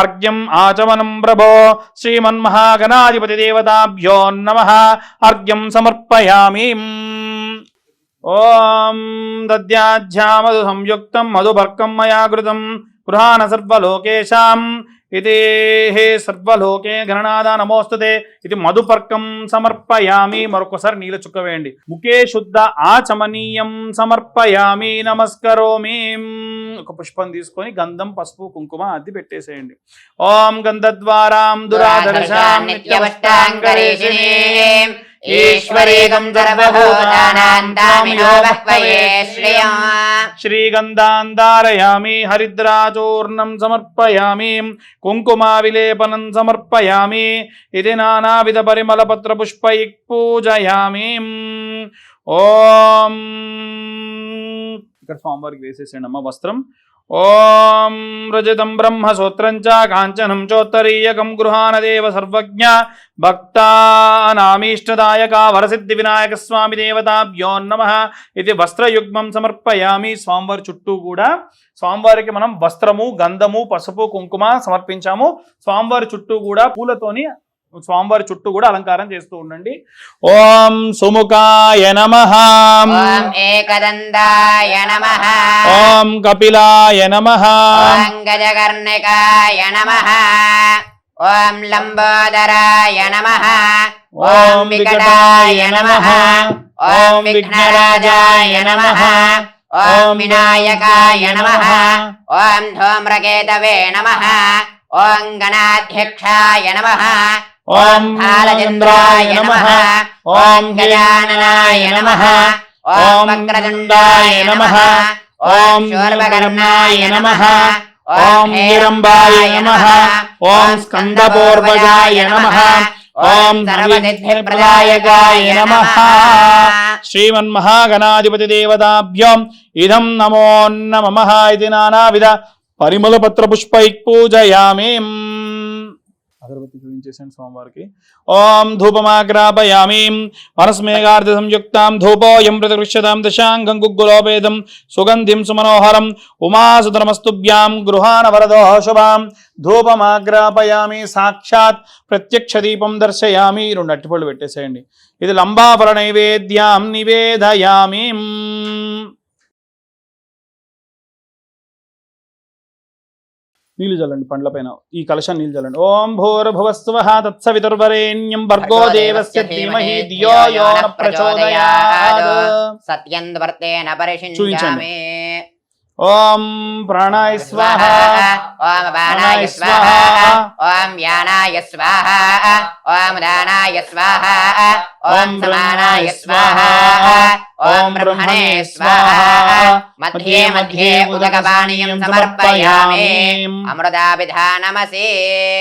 అర్ఘ్యం ఆచమనం ప్రభో శ్రీమన్మహాగణాధిపతి దేవతాభ్యో నమః. అర్ఘ్యం సమర్పయామి. ఓం దద్యాధ్యామధు సంయుక్తం మధుభర్కం మయా కృతం గృహాన సర్వలోకేశాం ఇది హే సర్వలోకే గణనాద నమోస్తుతే ఇది మధుపర్కం సమర్పయామి. మరొకసారి నీళ్ళ చుక్క వేయండి. ముఖే శుద్ధ ఆచమనీయం సమర్పయామి నమస్కరోమి. ఒక పుష్పం తీసుకొని గంధం పసుపు కుంకుమ అద్ది పెట్టేసేయండి. ఓం గంధద్వారాం దురాదర్శాం నిత్యవష్టాంగరేషిణీం ఈశ్వరీగం సర్వభూతానాం తామినో బహ్వయే శ్రియం. శ్రీగంధాంధారయామి హరిద్రాచూర్ణం సమర్పయామి కుంకుమా విలేపనం సమర్పయామి ఇది నానావిధ పరిమళ పత్ర పుష్పై పూజయామి. ఓం ఇక్కడ స్వామివారికి వేసేసేయండి అమ్మ వస్త్రం. ఓం రజతం బ్రహ్మసూత్రం చ కాంచనం చోత్తరీయకం గృహానదేవ సర్వజ్ఞ భక్తానామీష్టదాయక వరసిద్ధి వినాయక స్వామి దేవతాభ్యో నమః ఇది వస్త్రయుగ్మం సమర్పయామి. స్వామివారి చుట్టూ కూడా స్వామివారికి మనం వస్త్రము గంధము పసుపు కుంకుమ సమర్పించాము. స్వామివారి చుట్టూ కూడా పూలతోని స్వామివారి చుట్టూ కూడా అలంకారం చేస్తూ ఉండండి. ఓం సుముఖాయ నమః. ఓం ఏకదంతాయ నమః. ఓం కపిలాయ నమః. ఓం గజకర్ణికాయ నమః. ఓం లంబోదరాయ నమః. ఓం వికటాయ నమః. ఓం విఘ్నరాజాయ నమః. ఓం వినాయకాయ నమః. ఓం ధూమ్రకేతవే నమః. ఓం గణాధ్యక్షాయ నమః. ఓం బాలచంద్రాయ నమః. ఓం గజాననాయ నమః. ఓం వక్రతుండాయ నమః. ఓం శూర్పకర్ణాయ నమః. ఓం హిరంబాయ నమః. ఓం స్కందపూర్వజాయ నమః. ఓం సర్వసిద్ధిప్రదాయకాయ నమః. శ్రీమన్మహాగణాధిపతి దేవతాభ్యాం ఇదం నమో నమః ఇది నానావిధ పరిమళ పత్ర పుష్పై పూజయామి. అగరబత్తి చూపించేసాను స్వామివారికి. ఓం ధూపమాగ్రాపయామి మనస్మేఘార్ధ సంయుక్తాం ధూపోయం ప్రతిగృహ్యతాం దశాంగం గుగ్గులోపేదం సుగంధిం సుమనోహరం ఉమాసుధనమస్తుభ్యాం గృహాన వరదో శుభాం. ధూపమాగ్రాపయామి సాక్షాత్ ప్రత్యక్ష దీపం దర్శయామి. 2 అట్టిపళ్ళు పెట్టేసేయండి. ఇది లంబాఫల నైవేద్యాం నివేదయామి. నీళ్లు చల్లండి పండ్ల పైన. ఈ కలశాన్ని నీళ్లు చల్లండి. ఓం భూర్భువస్సువః తత్సవితుర్వరేణ్యం భర్గో దేవస్య ధీమహి ధియో యో న ప్రచోదయాత్. సత్యం వర్తేన పరిషించామి. ఓం ప్రాణాయ స్వాహ. ఓం బాణాయ స్వాహ. ఓం వ్యానాయ స్వాహ. ఓం దానాయ స్వాహ. ఓం సమానాయ స్వాహ. ఓం బ్రహ్మణే స్వాహ. మధ్యే మధ్యే ఉదకపానీయం సమర్పయామి. అమృతాభిధానమసి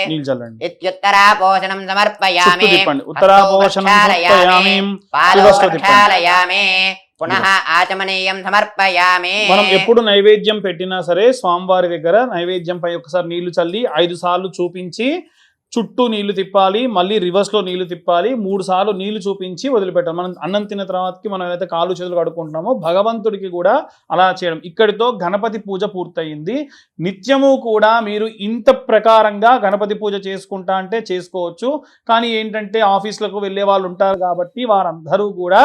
నీళ్లు చల్లండి. ఇత్యుత్తరాపోషణం సమర్పయామి. ఉత్తరాపోషణం సమర్పయామి. పాలోక్షాళయామి. పునః ఆచమనీయం సమర్పయామి. మనం ఎప్పుడు నైవేద్యం పెట్టినా సరే స్వామివారి దగ్గర నైవేద్యం పై ఒకసారి నీళ్లు చల్లి 5 సార్లు చూపించి చుట్టూ నీళ్లు తిప్పాలి. మళ్ళీ రివర్స్ లో నీళ్లు తిప్పాలి. 3 సార్లు నీళ్లు చూపించి వదిలిపెట్టాలి. మనం అన్నం తిన్న తర్వాతకి మనం ఏదైతే కాళ్ళు చేతులు కడుక్కుంటున్నామో భగవంతుడికి కూడా అలా చేయడం. ఇక్కడితో గణపతి పూజ పూర్తయింది. నిత్యము కూడా మీరు ఇంత ప్రకారంగా గణపతి పూజ చేసుకుంటా అంటే చేసుకోవచ్చు. కానీ ఏంటంటే ఆఫీసులకు వెళ్ళే వాళ్ళు ఉంటారు కాబట్టి వారందరూ కూడా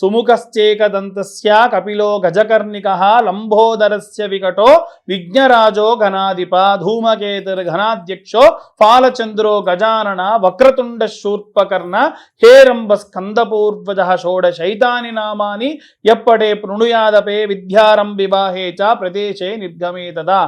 సుముఖశ్చేకదంతస్య కపిలో గజకర్ణికః లంబోదరస్య వికటో విఘ్నరాజో గణాధిప ధూమకేతుర్ ఘనాధ్యక్షో పాలచంద్రో గజానన వక్రతుండ శూర్పకర్ణ హేరంబ స్కందపూర్వజ షోడశైతాని నామాని ఎప్పటే ప్రణుయాదపే విద్యారం వివాహే చ ప్రదేశే నిర్గమే తదా.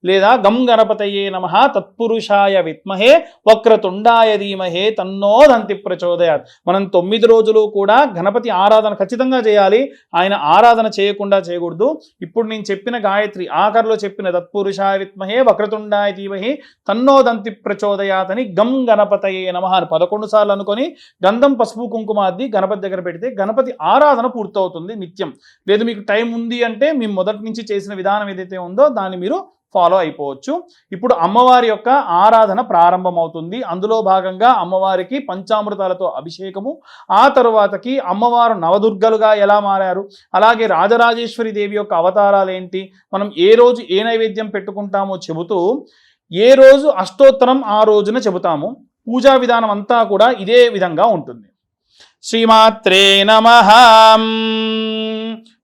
లేదా గం గణపతయే నమః తత్పురుషాయ విద్మహే వక్రతుండాయ ధీమహే తన్నో దంతి ప్రచోదయాత్. మనం 9 రోజులు కూడా గణపతి ఆరాధన ఖచ్చితంగా చేయాలి. ఆయన ఆరాధన చేయకుండా చేయకూడదు. ఇప్పుడు నేను చెప్పిన గాయత్రి ఆఖరిలో చెప్పిన తత్పురుషాయ విద్మహే వక్రతుండాయ ధీమహి తన్నో దంతి ప్రచోదయాత్ అని గం గణపతయే నమః అని 11 సార్లు అనుకొని గంధం పసుపు కుంకుమ అద్ది గణపతి దగ్గర పెడితే గణపతి ఆరాధన పూర్తవుతుంది నిత్యం. లేదు మీకు టైం ఉంది అంటే మీ మొదటి నుంచి చేసిన విధానం ఏదైతే ఉందో దాన్ని మీరు ఫాలో అయిపోవచ్చు. ఇప్పుడు అమ్మవారి యొక్క ఆరాధన ప్రారంభమవుతుంది. అందులో భాగంగా అమ్మవారికి పంచామృతాలతో అభిషేకము, ఆ తరువాతకి అమ్మవారు నవదుర్గలుగా ఎలా మారారు, అలాగే రాజరాజేశ్వరి దేవి యొక్క అవతారాలు ఏంటి, మనం ఏ రోజు ఏ నైవేద్యం పెట్టుకుంటామో చెబుతూ ఏ రోజు అష్టోత్తరం ఆ రోజున చెబుతాము. పూజా విధానం అంతా కూడా ఇదే విధంగా ఉంటుంది. శ్రీమాత్రే నమః.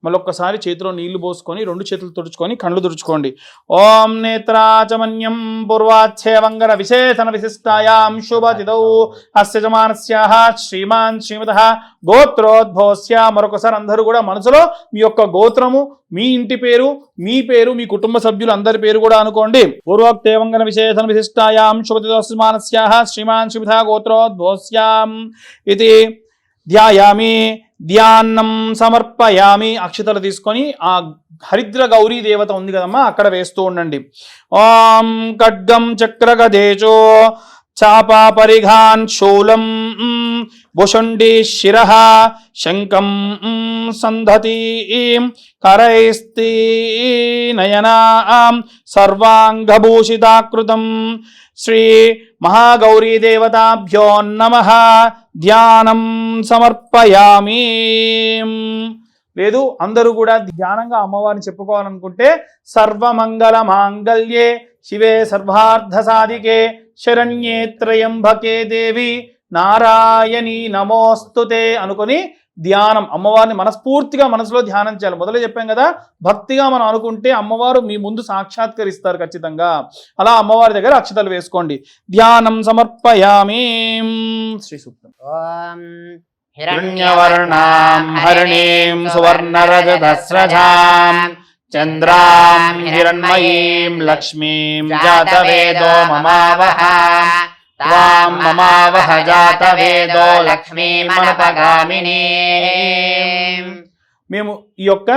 మళ్ళొక్కసారి చేతిలో నీళ్లు పోసుకొని 2 చేతులు తుడుచుకొని కళ్ళు తుడుచుకోండి. ఓం నేత్రాచమన్యం పూర్వాచ్ఛేవంగర విశేషణ విశిష్టాయాం శుభతిథౌ అస్యజమానస్యాః శ్రీమాన్ శ్రీమతః గోత్రోద్భవస్య. మరొకసారి అందరూ కూడా మనసులో మీ యొక్క గోత్రము, మీ ఇంటి పేరు, మీ కుటుంబ సభ్యులు అందరి పేరు కూడా అనుకోండి. పూర్వోక్తేవంగన విశేషణ విశిష్టాయాం శుభతిథౌ అస్యజమానస్యాః శ్రీమాన్ శ్రీమతః గోత్రోద్భవస్యాం ఇది ధ్యాయామి. ధ్యానం సమర్పయామి. అక్షతలు తీసుకొని ఆ హరిద్ర గౌరీ దేవత ఉంది కదమ్మా అక్కడ వేస్తూ ఉండండి. ఓం ఖడ్గం చక్రగదేజో చాపా పరిఘాన్ శూలం భుషుండి శిరః శంఖం సంధతి కరైస్తి నయనాం సర్వాంగభూషితాకృతం. శ్రీ మహాగౌరీ దేవతాభ్యో నమః. ధ్యానం సమర్పయామి. లేదు అందరూ కూడా ధ్యానంగా అమ్మవారిని చెప్పుకోవాలనుకుంటే సర్వమంగళ మాంగళ్యే శివే సర్వార్థ సాధికే శరణ్యే త్రయంబకే దేవి నారాయణి నమోస్తుతే అనుకొని ధ్యానం అమ్మవారిని మనస్ఫూర్తిగా మనసులో ధ్యానం చేయాలి. మొదలు చెప్పాం కదా, భక్తిగా మనం అనుకుంటే అమ్మవారు మీ ముందు సాక్షాత్కరిస్తారు ఖచ్చితంగా. అలా అమ్మవారి దగ్గర అక్షతలు వేసుకోండి. ధ్యానం సమర్పయామి. శ్రీ సూక్తం. ఓం హిరణ్యవర్ణాం హరిణీం సువర్ణరజతస్రజాం చంద్రాం హిరణ్మయీం లక్ష్మీం జాతవేదో మమావహ. త్వాం మమావహ జాతవేదో లక్ష్మీమనపగామినీ. మేము ఈ యొక్క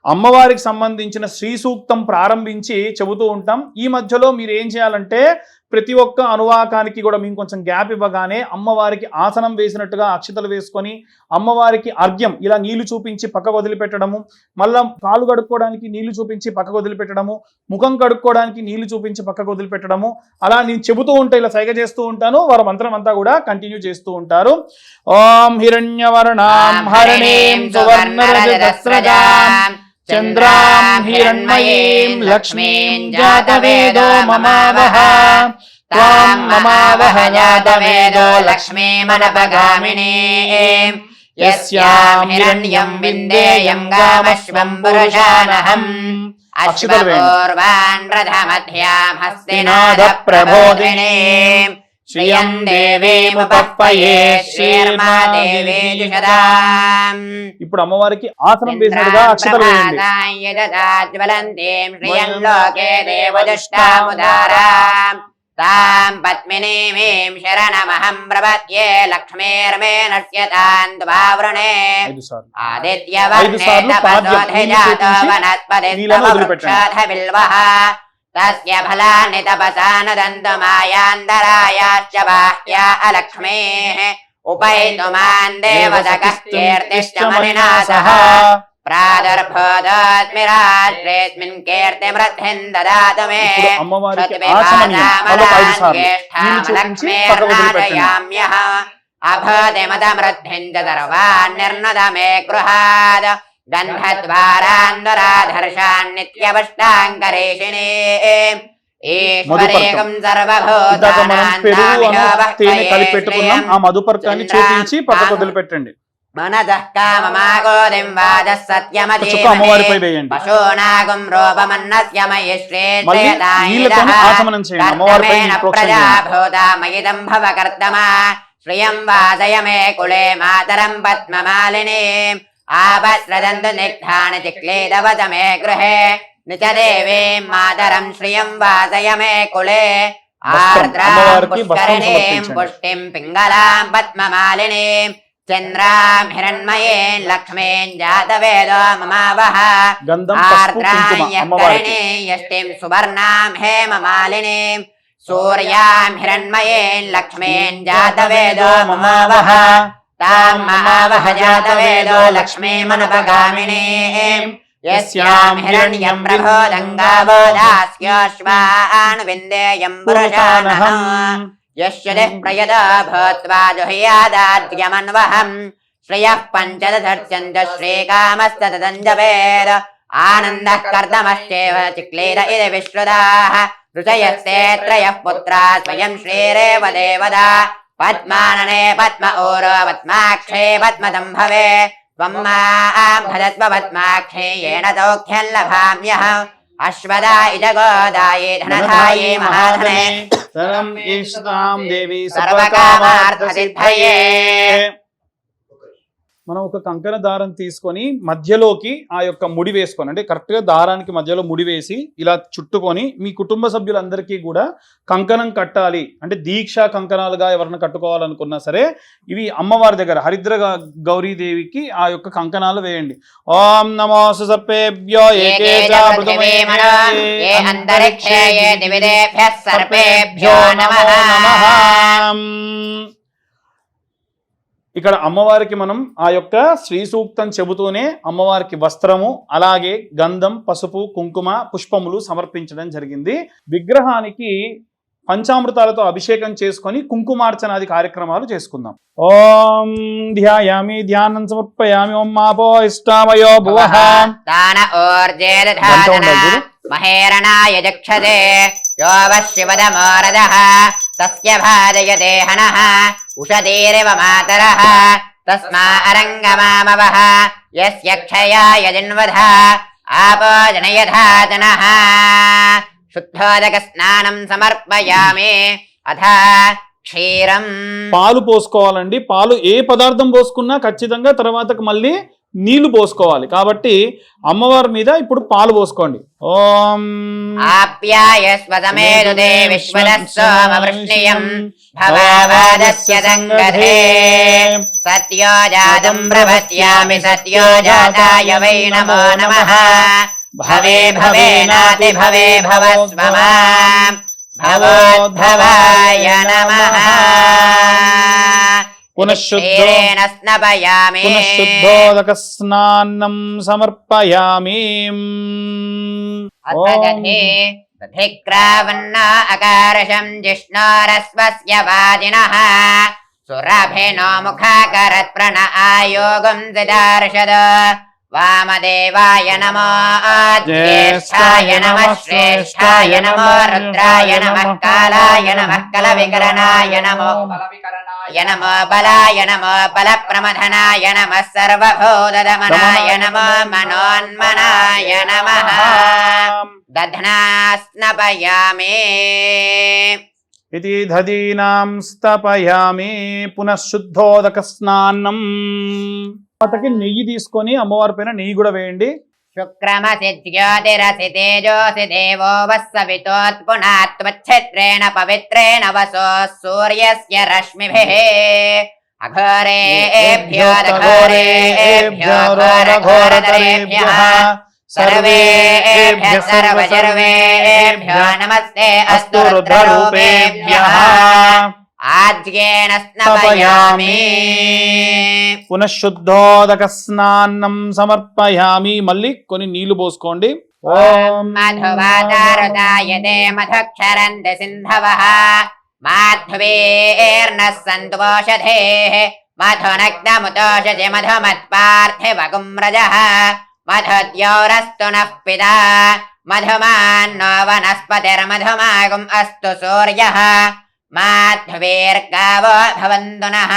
అమ్మవారికి సంబంధించిన శ్రీ సూక్తం ప్రారంభించి చెబుతూ ఉంటాం. ఈ మధ్యలో మీరు ఏం చేయాలంటే ప్రతి ఒక్క అనువాకానికి కూడా మేము కొంచెం గ్యాప్ ఇవ్వగానే అమ్మవారికి ఆసనం వేసినట్టుగా అక్షతలు వేసుకొని అమ్మవారికి అర్ఘ్యం ఇలా నీళ్లు చూపించి పక్కకు వదిలిపెట్టడము, మళ్ళా కాలు కడుక్కోవడానికి నీళ్లు చూపించి పక్కకు వదిలిపెట్టడము, ముఖం కడుక్కోవడానికి నీళ్లు చూపించి పక్కకు వదిలిపెట్టడము, అలా నేను చెబుతూ ఉంటే ఇలా సైగ చేస్తూ ఉంటాను. వారు మంత్రం అంతా కూడా కంటిన్యూ చేస్తూ ఉంటారు. ఓం హిరణ్యవర్ణాం హరిణీం సువర్ణరజతస్రజాం చంద్రాం హిరణ్మయీం లక్ష్మీం జాతవేదో మమావహ. త్వాం మమావహ జాతవేదో లక్ష్మీమనపగామినీ. యస్యాం హిరణ్యం విందేయం గామశ్వం పురుషానహం. అశ్వపూర్వాన్ రథమధ్యాం హస్తినాద ప్రబోధినీ. శ్రియం దేవీముపప్పయే శ్రీర్మాదేవీ జుషదాం. ఇప్పుడు అమ్మవారికి ఆసనం వేసినట్టుగా అక్షతలు వేయండి. శ్రియం లోకే దేవదుష్టాముదారాం. తాం పద్మినీమీం శరణమహం ప్రపద్యే లక్ష్మీర్మే నశ్యతాన్ త్వావృణే. ఆదిత్యవర్ణే తపసోధిజాతో వనస్పతిస్తవ బిల్వః. తస్య ఫలాని తపసా నదంతు మాయాందరాయాశ్చ బాహ్యా అలక్ష్మీః. ఉపైతుమాన్ దేవతకః కీర్తిశ్చ మణినా సహ. ప్రాదుర్భూతోస్మిరాశ్రేస్మిన్ కీర్తిమృద్ధిం దదాతు మే. లక్ష్మీర్నాదయామ్యః. అభూతిమతమృద్ధిం చ సర్వాన్ నిర్ణద మే గృహాద్. గంధద్వారాంధరాధర్షాన్ నిత్యపుష్టాంకరేషిణీ. ఈశ్వరేకం సర్వభూతానాం పెట్టుకున్నాం. ఆ మధుపర్కాన్ని చూపించి పక్కకు వదిలిపెట్టండి. మనసః కామమాగోదిం వాదః సత్యమతీమహే. అమ్మవారిపై వేయండి. పశూనాగం రూపమన్నస్య మయి ప్రజాభూతామయిదం భవకర్దమా. శ్రియం వాసయ మే కులే మాతరం పద్మమాలినీ. ఆపస్రదంతు నిగ్ధాని చిక్లీదవత మే గృహే. నిచదేవీం మాతరం శ్రియం వాసయ మే కులే వస్త్రం, ఆర్ద్రాం అమ్మవారికి వస్త్రం పుష్కరిణీం సమర్పించండి. పుష్టిం పింగళాం పద్మమాలినీం చంద్రాం హిరణ్మయీం లక్ష్మీం జాతవేదో మమావహ గంధం, పసుపు, కుంకుమ అమ్మవారికి. యష్టిం సువర్ణాం హేమమాలినీం సూర్యాం హిరణ్మయీం లక్ష్మీం జాతవేదో మమావహ తాం మమావహ జాతవేదో లక్ష్మీమనుపగామినీం యస్యాం హిరణ్యం ప్రబోధంగావో దాస్యోశ్వాన్ విందేయం పురుషానహం యస్య దిః ప్రయదా భూత్వా జుహ్యాదాద్యమన్వహం శ్రియః పంచదశర్చంచ శ్రీకామస్తదంజవేద ఆనందః కర్దమశ్చేవ చిక్లేద ఇద విశ్రుదాః ఋషయస్తే త్రయః పుత్రా స్వయం శ్రీరేవ దేవదా పద్మాననే పద్మ ఓరో పద్మాక్షే పద్మదంభవే త్వం మాం భజత్వ పద్మాక్షే येन సౌఖ్యం లభామ్యహం అశ్వదా ఇజ గోదాయే ధనధాయే మహాధనే శరణం ఈశ్వరాం దేవి సర్వకామార్థసిద్ధయే. మనం ఒక కంకణ దారం తీసుకొని మధ్యలోకి ఆ యొక్క ముడి వేసుకొని, అంటే కరెక్ట్ గా దారానికి మధ్యలో ముడి వేసి ఇలా చుట్టుకొని మీ కుటుంబ సభ్యులందరికీ కూడా కంకణం కట్టాలి. అంటే దీక్షా కంకణాలుగా ఎవరైనా కట్టుకోవాలనుకున్నా సరే ఇవి అమ్మవారి దగ్గర హరిద్ర గౌరీదేవికి ఆ యొక్క కంకణాలు వేయండి. ఓం నమో సర్పేభ్యో ఏకేచా పృథివీమనో ఏ అంతరిక్షే ఏ దివిదేభ్యః సర్పేభ్యో నమః. ఇక్కడ అమ్మవారికి మనం ఆ యొక్క శ్రీ సూక్తం చెబుతూనే అమ్మవారికి వస్త్రము అలాగే గంధం, పసుపు, కుంకుమ, పుష్పములు సమర్పించడం జరిగింది. విగ్రహానికి పంచామృతాలతో అభిషేకం చేసుకొని కుంకుమార్చనాది కార్యక్రమాలు చేసుకుందాం. ఓం ధ్యాయామి ధ్యానం సమర్పయామి. ఓం మాపో ఇష్టామయో భువః దాన ఓర్జేదధాన మహేరణాయ జక్షతే యో వశివదమోరదః తస్య భాజయతే హనః ఉషదీరివ మాతరః తస్మా అరంగమామవః యస్య క్షయాయ జిన్వధ ఆపో జనయధాతనః. శుద్ధోదక స్నానం సమర్పయామి. అథ క్షీరం. పాలు పోసుకోవాలండి. పాలు ఏ పదార్థం పోసుకున్నా ఖచ్చితంగా తర్వాతకు మళ్ళీ నీళ్లు పోసుకోవాలి. కాబట్టి అమ్మవారి మీద ఇప్పుడు పాలు పోసుకోండి. ఓం ఆప్యాయస్వతమేదుదే విశ్వదస్సోమవృష్ణియం భవావాదస్య సంగధే సత్యో జాతం ప్రపశ్యామి సత్యో జాతాయ వై నమో నమః. భవే భవేనాతి భవే భవస్వ మాం భవోద్భవాయ నమః. క్షీరేణ స్నపయామి. పునఃశుద్ధోదక స్నానం సమర్పయామి. దధిక్రావన్న అకారశం జిష్ణోరస్వస్య వాజినః సురభినో ముఖాకరత్ ప్రణః ఆయోగం దదార్శద. వామదేవాయ నమో జ్యేష్ఠాయ నమః శ్రేష్ఠాయ నమో రుద్రాయ నమః కాలాయ నమః కలవికరణాయ నమో నమో బలాయ నమో బలప్రమథనాయ నమః సర్వభూతదమనాయ నమో మనోన్మనాయ నమః. దధ్నా స్నపయామి. ఇది దధీనాం స్తపయామి. పునఃశుద్ధోదక స్నానం. తర్వాతకి నెయ్యి తీసుకొని అమ్మవారి పైన నెయ్యి కూడా వేయండి. శుక్రమసి జ్యోతిరసి తేజోసి దేవో వస్సవితోత్పునాత్వచ్ఛత్రేణ పవిత్రేణ వసో సూర్యస్య రశ్మిభిః అఘోరేభ్యో ఘోరేభ్యో ఘోరఘోరతరేభ్యః సర్వేభ్యః సర్వసర్వేభ్యో నమస్తే అస్తు రుద్రరూపేభ్యః. ఆజ్ఞేన స్నపయామి. పునఃశుద్ధోదక స్నానం సమర్పయామి. మళ్ళీ కొన్ని నీళ్లు పోసుకోండి. ఓం మధువాతారుదాయతే మధుక్షరంతి సింధవః మాధ్వీర్నః సంతోషధేః మధునగ్నముతోషసి మధుమత్పార్థివగుమ్రజః మధుద్యౌరస్తు నః పితా మధుమాన్నో వనస్పతిర్మధుమాగుం అస్తు సూర్యః మాధ్వీర్గావో భవంతు నః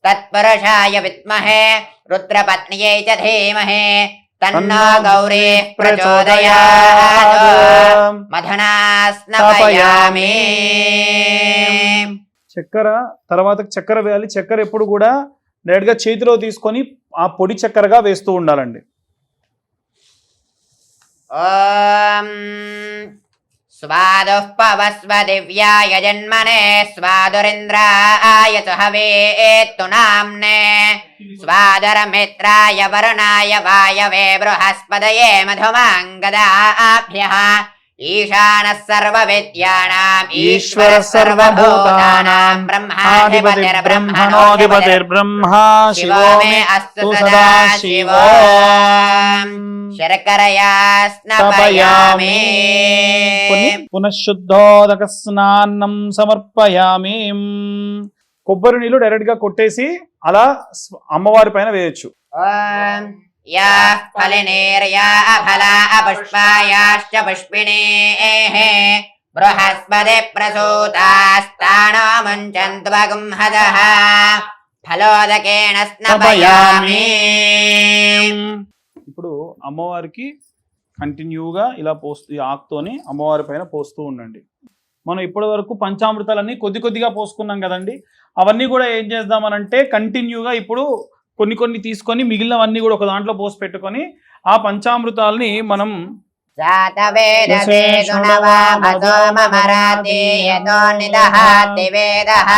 తత్పురుషాయ విద్మహే రుద్రపత్న్యై చ ధీమహి తన్నో గౌరీ ప్రచోదయాత్. మధునా స్నపయామి. చక్కెర తర్వాత చక్కెర వేయాలి. చక్కెర ఎప్పుడు కూడా డైరెక్ట్ గా చేతిలో తీసుకొని ఆ పొడి చక్కెరగా వేస్తూ ఉండాలండి. ఓం స్వాదుః పవస్వ దివ్యాయ జన్మనే స్వాదురింద్రాయ సుహవేత్తు నామ్నే స్వాదరమిత్రాయ వరుణాయ వాయవే బృహస్పతయే మధుమాంగదాభ్యః ఈశానः సర్వవిద్యానాం ఈశ్వరः సర్వభూతానాం బ్రహ్మాధిపతిర్బ్రహ్మా శివో మే అస్తు సదా శివో శర్కరయా స్నపయామి పునఃశుద్ధోదక స్నానం సమర్పయామి. కొబ్బరి నీళ్ళు డైరెక్ట్ గా కొట్టేసి అలా అమ్మవారి పైన వేయొచ్చు. ఓం యా ఫలినేర్యా ఫలా పుష్పాయాశ్చ పుష్పిణేః బృహస్పతి ప్రసూతాస్తానో ముంచन्तు వగుంహదః ఫలోదకేన స్నపయామి. ఇప్పుడు అమ్మవారికి కంటిన్యూగా ఇలా పోస్తూ ఈ ఆకుతోని అమ్మవారి పైన పోస్తూ ఉండండి. మనం ఇప్పటి వరకు పంచామృతాలన్నీ కొద్ది కొద్దిగా పోసుకున్నాం కదండి. అవన్నీ కూడా ఏం చేద్దామనంటే కంటిన్యూగా ఇప్పుడు కొన్ని తీసుకొని మిగిలినవన్నీ కూడా ఒక దాంట్లో పోసి పెట్టుకొని ఆ పంచామృతాలని మనం జాతవేదతే సునవామసోమమరాతి యతో నిదహాతి వేదః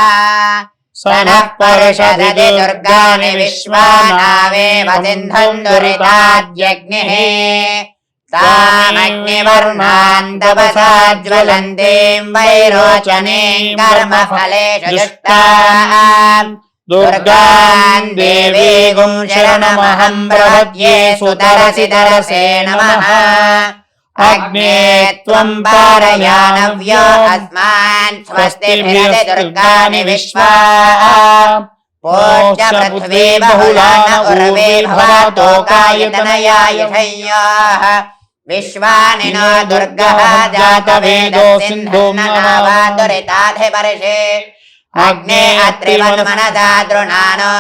సనః పరుషదతి దుర్గాని విశ్వానావేవ సింధుందురితాద్యగ్నిః తామగ్నివర్ణాన్ తపసాజ్వలంతీం వైరోచనీం కర్మఫలేషు దుష్టాం దుర్గాం దేవీగుం శరణమహం ప్రపద్యే సుతరసి తరసే నమః అగ్నే త్వం పారయానవ్యో అస్మాన్ స్వస్తిభిరతి దుర్గాని విశ్వా పోష్య పృథ్వీ బహుళాన ఉర్వే భవతోకాయతనయాయషయ్యాః విశ్వాని నో దుర్గః జాతవేదో సింధుర్నవాదురితాధిపర్షే అగ్నే అత్రివన్మనదా దృణానో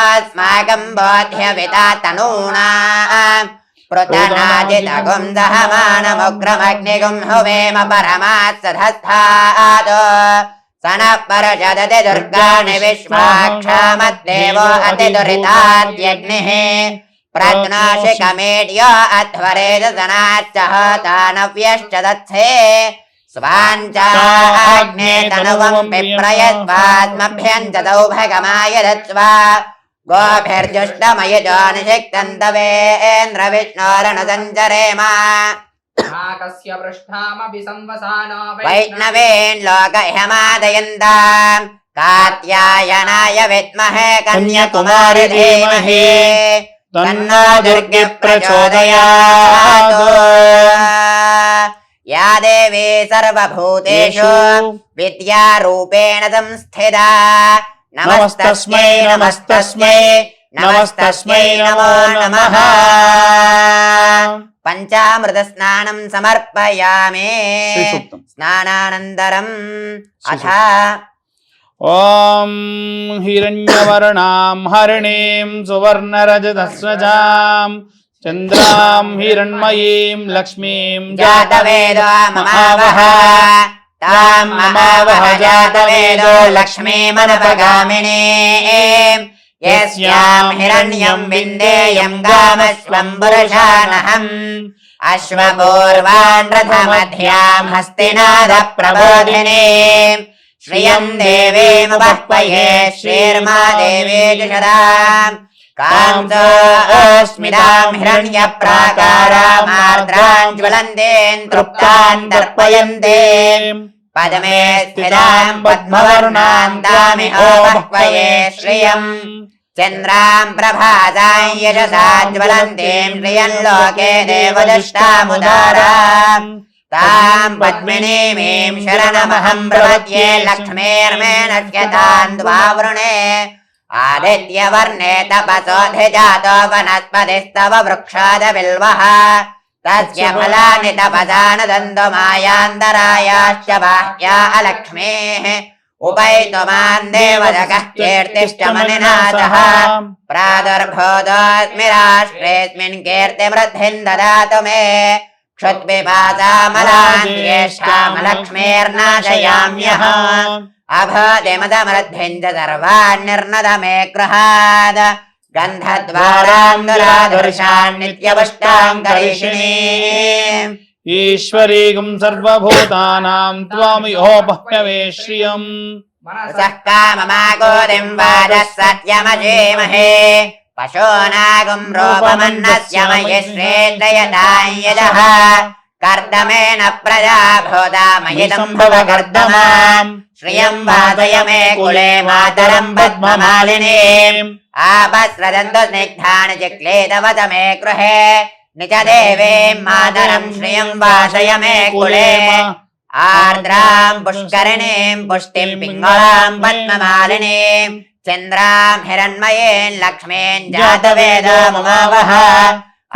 అస్మాకం బోధ్యవితా తనూనా పృతనాజితగుం దహమానముగ్రమగ్నిగుం హువేమ పరమాత్సధస్థాత్ సనః పరుషదతి దుర్గాణి విశ్వాక్షామద్దేవో అతిదురితాద్యగ్నిః ప్రజ్ఞాసి కమేడ్యో అధ్వరేద సనాచ్చ తానవ్యశ్చ దత్సే స్వాంచాగ్నే తనువం విప్రయస్వాత్మభ్యం చ దౌభగమాయ దత్వా గోభిర్జుష్టమయజో నిషిక్తంతవేంద్ర విష్ణోరను సంచరేమ నాకస్య పృష్ఠామపి సంవసానో వైష్ణవేన్ లోకహ్యమాదయంతాం కాత్యాయనాయ విద్మహే కన్యాకుమారి ధీమహి తన్నో దుర్గి ప్రచోదయాత్. యా దేవీ సర్వభూతేషు విద్యారూపేణ సంస్థితా నమస్తస్మై నమస్తస్మై నమస్తస్మై నమో నమః. పంచామృత స్నానం సమర్పయామి. శ్రీసూక్తం. స్నానానంతరం అథ ఓం హిరణ్యవర్ణాం హరిణీం సువర్ణరజతస్రజాం చంద్రాం హిరణ్మయీం లక్ష్మీం జాతవేదో మమావహ తాం మమావహ జాతవేదో లక్ష్మీమనపగామినీం యస్యాం హిరణ్యం విందేయం గామశ్వం పురుషానహం అశ్వపూర్వాన్ రథమధ్యాం హస్తినాద ప్రబోధినీం శ్రియం దేవీముపహ్వయే శ్రీర్మా దేవీ జుషదాం కాంతోస్మితాం హిరణ్య ప్రాకారామార్ద్రాం జ్వలంతేన్ తృప్తాన్ తర్పయంతే పదమే స్థితాం పద్మవర్ణాం తామిహోపహ్వయే శ్రియం చంద్రాం ప్రభాసాం యశసా జ్వలంతీం శ్రియం లోకే దేవదష్టాముదారాం తాం పద్మినీమీం శరణమహం ప్రపద్యే లక్ష్మీర్మే నశ్యతాన్ ద్వావృణే ఆదిత్యవర్ణే తపసోధిజాతో వనస్పతిస్తవ వృక్షాద బిల్వః తస్య ఫలాని తపసానదందు మాయాంతరాయాశ్చ బాహ్యా అలక్ష్మీః ఉపైతుమాన్ దేవదకః కీర్తిష్టమనినాథః ప్రాదుర్భూతోऽస్మి రాష్ట్రేऽస్మిన్ కీర్తివృద్ధిం దదాతు మే క్షుత్పిపాసామలాన్ జ్యేష్ఠామలక్ష్మీర్నాశయామ్యః అభోదిమదమృద్ధిం చ సర్వాన్ నిర్నద మే గృహాద్ गन्धद्वारां दुरादर्शान् नित्यपुष्टां करिष्यिणीम् ఈశ్వరీగం సర్వభూతానాం త్వామియోపహ్యవే శ్రియం मनसः काममागोदिं वाजः सत्यमजेमहे पशूनागुं रूपमन्नस्य मयि श्रेष्ठयतां यजः कर्दमेन प्रजा भूता मयि सम्भव कर्दमाम् श्रियं वादय मे कुले मातरं पद्ममालिनीम् आपस्रजन्तु स्निग्धानि चिक्लेदवत मे गृहे निज देवीं मातरं श्रियं वासय मे कुले आर्द्रां पुष्करिणीं पुष्टिं पिङ्गलां पद्ममालिनीं चन्द्रां हिरण्मयीं लक्ष्मीं जातवेदमुमावह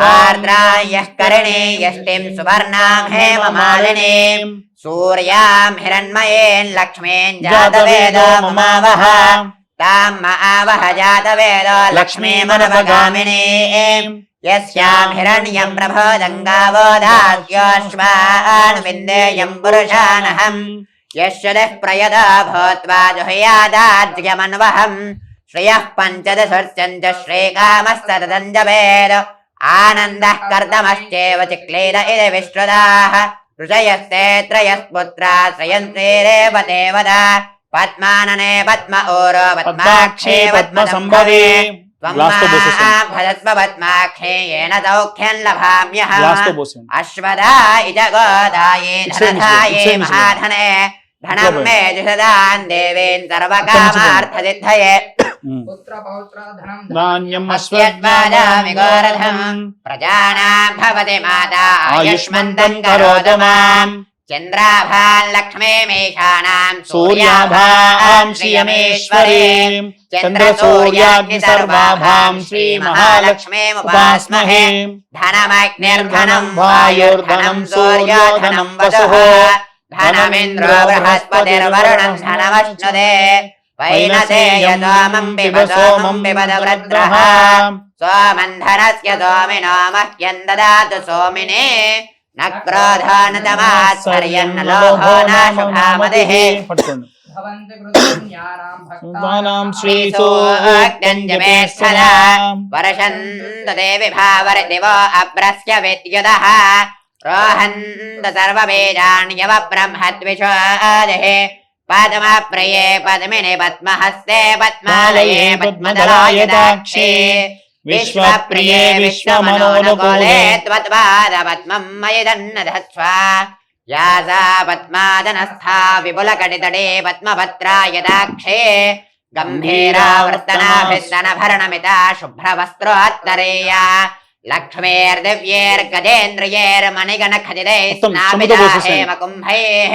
आर्द्रां यः करिणी यष्टिं सुवर्णां हेममालिनीं सूर्यां हिरण्मयीं लक्ष्मीं जातवेदमुमावह तां आवह जातवेद लक्ष्मीमनवगामिनीं यस्यां हिरण्यं प्रभोदङ्गावो दास्योऽश्वान् विन्देयं पुरुषानहम् यस्य दः प्रयदा भूत्वा जुहयादाद्यमन्वहम् श्रियः पञ्चदशर्चञ्च श्रीकामस्तदञ्जवेद आनन्दः कर्दमश्चेव चिक्लेद इति विश्रुताः ऋषयस्ते त्रयस्पुत्रा श्रयन्त्रेरेवते वद पद्मानने पद्म ओरो पद्माक्षे पद्मसम्भवे भजस्वपद्माक्षे येन सौख्यं लभाम्यहम् अश्वदा इज गोदाये धनधाये महाधने धनं मे जुषदान् देवेन् सर्वकामार्थसिद्धये धान्यम् अस्यद्वादामि गोरधम् प्रजानां भवति माता आयुष्मन्तं करोतु माम् चन्द्राभां लक्ष्मीमेषाणां सूर्याभां श्रियमेश्वरीं चन्द्रसूर्याग्नि सर्वाभां श्रीमहालक्ष्मीमुपास्महे धनमग्निर्धनं वायुर्धनं सूर्योधनं वसुः धनमिन्द्रो बृहस्पतिर्वरुणं धनमश्नुते वैनसेयसोमं पिब सोमं पिबद वृद्रः सोमन्धनस्य सोमिनो मह्यं ददातु सोमिने न क्रोधो न तमात्पर्यं न लोभो न शुभामतिः भक्तानां श्रीसूक्त्यञ्जमेष्ठदा वर्षन्तु ते विभावरदिवो अभ्रस्य विद्युदः रोहन्तु सर्वबीजान्यवब्रह्मद्विषादिः पद्मप्रिये पद्मिनि पद्महस्ते पद्मालये पद्मदलायदाक्षे विश्वप्रिये विश्वमनोनुकूले त्वत्पादपद्मं मयि दन्नधत्स्व या सा पद्मादनस्था विपुलकटितटे पद्मपत्रायदाक्षे गम्भीरावर्तनाभिस्तनभरणमिता शुभ्रवस्त्रोत्तरेया लक्ष्मीर्दिव्यैर्गजेन्द्रियैर्मणिगणखचितैः हेमकुम्भैः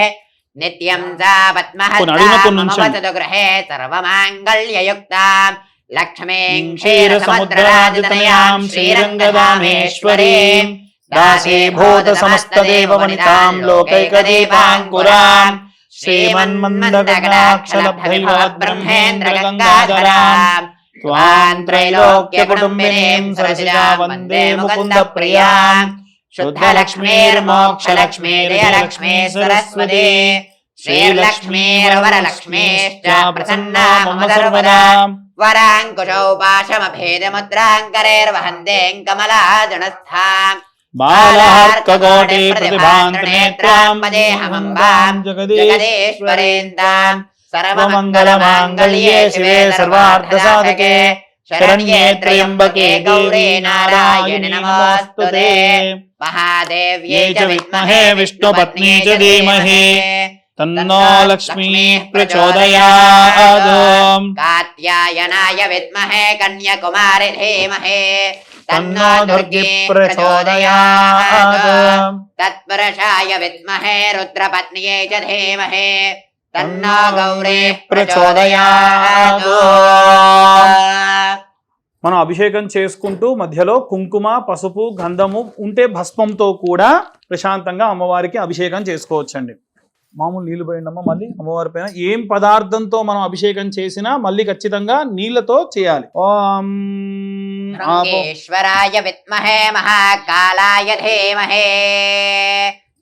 नित्यं सा पद्महस्ता गृहे सर्वमाङ्गल्ययुक्ताम् लक्ष्मीं क्षीरसमुद्रराजतनयां श्रीरङ्गदामेश्वरीं दासीभूतसमस्तदेववनितां लोकैकदीपाङ्कुरां श्रीमन्मन्दगणाक्षलब्धैर्ब्रह्मेन्द्रगङ्गाधरां त्वां त्रैलोक्यकुटुम्बिनीं सरसिजा वन्दे मुकुन्दप्रियां शुद्धलक्ष्मीर्मोक्षलक्ष्मीर्जयलक्ष्मी सरस्वती श्रीलक्ष्मीर्वरलक्ष्मीश्च प्रसन्ना मम सर्वदा वराङ्कुशौ पाशमभेदमुद्राङ्करैर्वहन्तें कमलाजनस्थाम् बालार्ककोटिप्रतिभान्तनेत्रां वदेऽहमम्बां जगदीश्वरेन्दां सर्वमङ्गलमाङ्गल्ये शिवे सर्वार्थसाधके शरण्ये त्र्यम्बके गौरी नारायणि नमोऽस्तुते महादेव्यै च विद्महे विष्णुपत्नी च धीमहि तन्नो लक्ष्मीः प्रचोदयात् कात्यायनाय विद्महे कन्याकुमारि धीमहि तन्नो दुर्गी प्रचोदयात् तत्पुरुषाय विद्महे रुद्रपत्न्यै च धीमहि तन्नो गौरी प्रचोदयात् మనం అభిషేకం చేసుకుంటూ మధ్యలో కుంకుమ పసుపు గంధము ఉంటే భస్మంతో కూడా ప్రశాంతంగా అమ్మవారికి అభిషేకం చేసుకోవచ్చండి. మామూలు నీళ్లు పోయిండమ్మా మళ్ళీ అమ్మవారి పైన ఏం పదార్థంతో మనం అభిషేకం చేసినా మళ్ళీ ఖచ్చితంగా నీళ్లతో చేయాలి. ఓం ఈశ్వరాయ విద్మహే మహాకాలాయ ధీమహే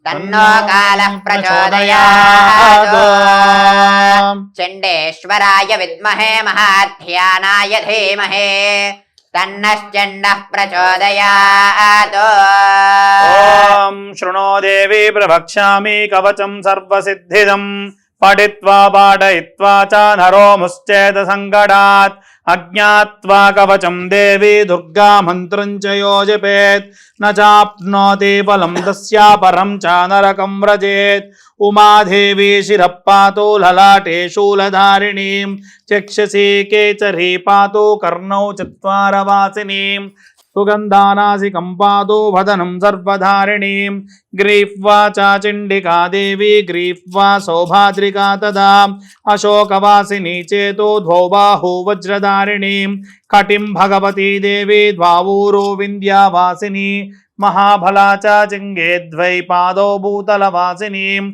తన్నో కాలః ప్రచోదయాత్ చండేశ్వరాయ విద్మహే మహాధ్యానాయ ధీమహే तन्नश्चण्डः प्रचोदयात्। ఓం శృణో దేవి ప్రవక్ష్యామి కవచం సర్వసిద్ధిదం పఠిత్వా పాఠయిత్వా చ నరో ముశ్చేద సంకటాత్ అజ్ఞాత్వా కవచం దేవి దుర్గా మంత్రం చ యో జపేత్ న చాప్నోతి ఫలం తస్యా పరం చ నరకం వ్రజేత్ ఉమాదేవి శిరపాతో లలాటే శూలధారిణీం చక్షసి కేచరీ పాతో కర్ణౌ చత్వారవాసినీం సుగంధానాసికం పాదో వదనం సర్వధారిణీం గ్రీఫ్వా చాచిండికా దేవి గ్రీఫ్వా సౌభాద్రికా తదా అశోకవాసిని చేతో ద్వౌ బాహు వజ్రధారిణీం కటిం భగవతీ దేవి ద్వావూరో వింధ్యావాసిని महाफला च चिंगे द्वैपादौ भूतलवासिनीं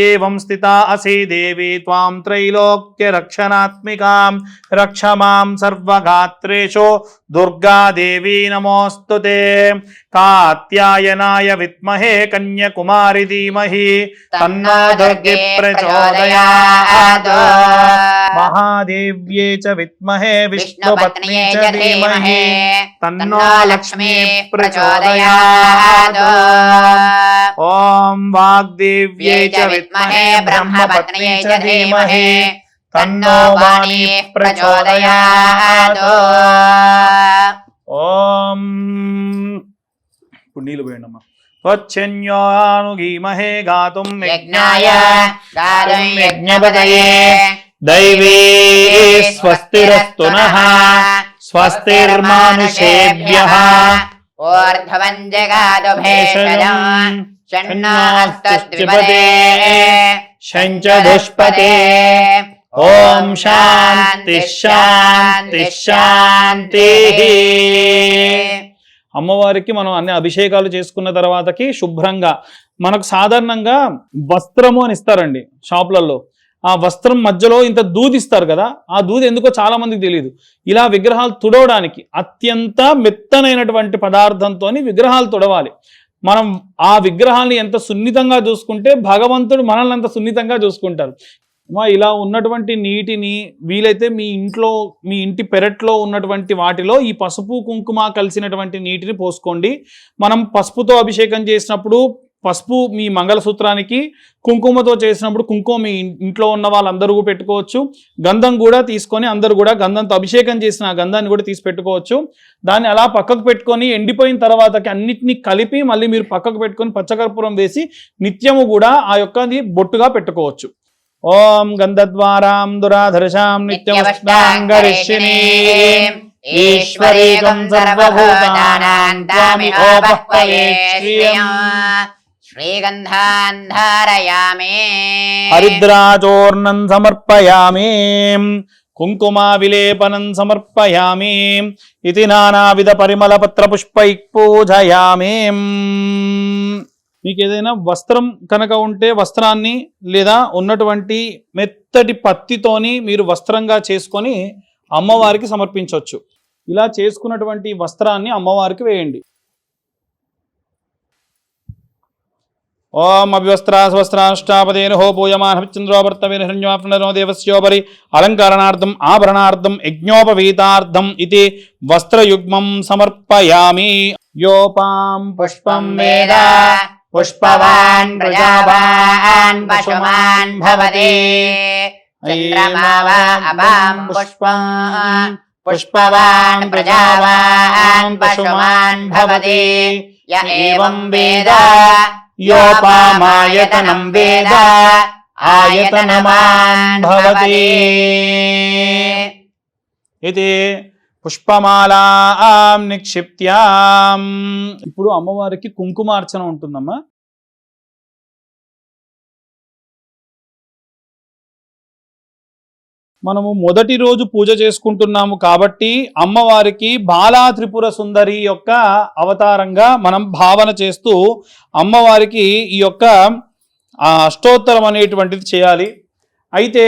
एवं स्थिता असि देवी त्वां त्रैलोक्य रक्षणात्मिकां रक्ष मां सर्वगात्रेषु दुर्गा देवी नमोस्तुते कात्यायनाय विद्महे कन्याकुमारी धीमहि तन्नो दुर्गे प्रचोदयात् महादेव्ये च विद्महे विष्णुपत्न्ये च धीमहि तन्नो लक्ष्मी प्रचोदयात्। ओम वाग्देव्यै च विद्महे ब्रह्मपत्न्यै च धीमहि तन्नो वाणी प्रचोदयात्। ओम पुण्यीलु वेणम्मा त्वच्छन्योनुगीमहे गातुं यज्ञाय गातुं यज्ञपतये दैवी स्वस्तिरस्तु नः स्वस्तिर्मानुषेभ्यः ऊर्ध्वं जगादु भेषजं षण्णास्तुष्टिपदे शञ्च दुष्पते ओम शांति शांति शांति। అమ్మవారికి మనం అన్ని అభిషేకాలు చేసుకున్న తర్వాతకి శుభ్రంగా మనకు సాధారణంగా వస్త్రము అని ఇస్తారండి షాపులలో. ఆ వస్త్రం మధ్యలో ఇంత దూది ఇస్తారు కదా, ఆ దూది ఎందుకో చాలా మందికి తెలియదు. ఇలా విగ్రహాలు తుడవడానికి అత్యంత మెత్తనైనటువంటి పదార్థంతో విగ్రహాలు తుడవాలి. మనం ఆ విగ్రహాన్ని ఎంత సున్నితంగా చూసుకుంటే భగవంతుడు మనల్ని అంత సున్నితంగా చూసుకుంటారు. ఇలా ఉన్నటువంటి నీటిని వీలైతే మీ ఇంటి పెరట్లో ఉన్నటువంటి వాటిలో ఈ పసుపు కుంకుమ కలిసినటువంటి నీటిని పోసుకోండి. మనం పసుపుతో అభిషేకం చేసినప్పుడు పసుపు మీ మంగళసూత్రానికి, కుంకుమతో చేసినప్పుడు కుంకుమ మీ ఇంట్లో ఉన్న వాళ్ళందరూ పెట్టుకోవచ్చు. గంధం కూడా తీసుకొని అందరూ కూడా గంధంతో అభిషేకం చేసిన ఆ గంధాన్ని కూడా తీసి పెట్టుకోవచ్చు. దాన్ని అలా పక్కకు పెట్టుకొని ఎండిపోయిన తర్వాతకి అన్నిటినీ కలిపి మళ్ళీ మీరు పక్కకు పెట్టుకొని పచ్చకర్పూరం వేసి నిత్యము కూడా ఆ యొక్కది బొట్టుగా పెట్టుకోవచ్చు. ఓం గంధద్వారాం దురాధర్షాం నిత్యవష్టాంగరిషిణీం ఈశ్వరీకం సర్వభూతానాం తామిహోపహ్వయే శ్రియం श्रीगन्धान् धारयामि हरिद्राचूर्णं समर्पयामि कुंकुमा विलेपनं समर्पयामि इति नानाविध परिमलपत्र पुष्पैः पूजयामि। మీకు ఏదైనా వస్త్రం కనుక ఉంటే వస్త్రాన్ని లేదా ఉన్నటువంటి మెత్తటి పత్తితోని మీరు వస్త్రంగా చేసుకొని అమ్మవారికి సమర్పించవచ్చు. ఇలా చేసుకున్నటువంటి వస్త్రాన్ని అమ్మవారికి వేయండి. ఓం అభివస్త్రాస్వస్త్రాష్టాపదేనుహో పూయమానశ్చంద్రోవర్తవేనో దేవస్యోపరి అలంకరణార్థం ఆభరణార్థం యజ్ఞోపవీతార్థం ఇది వస్త్రయుగ్మం సమర్పయామి. యోపాం పుష్పం వేద पुष्पवान् प्रजावान् पशुमान् भवति चन्द्रमा वा अपां पुष्पम् पुष्पवान् प्रजावान् पशुमान् भवति य एवं वेद योपामायतनं वेद आयतनवान् भवति ఇది పుష్పమాలాం నిక్షిప్త్యాం. ఇప్పుడు అమ్మవారికి కుంకుమార్చన ఉంటుందమ్మా. మనము మొదటి రోజు పూజ చేసుకుంటున్నాము కాబట్టి అమ్మవారికి బాలా త్రిపుర సుందరి యొక్క అవతారంగా మనం భావన చేస్తూ అమ్మవారికి ఈ యొక్క అష్టోత్తరం అనేటువంటిది చేయాలి. అయితే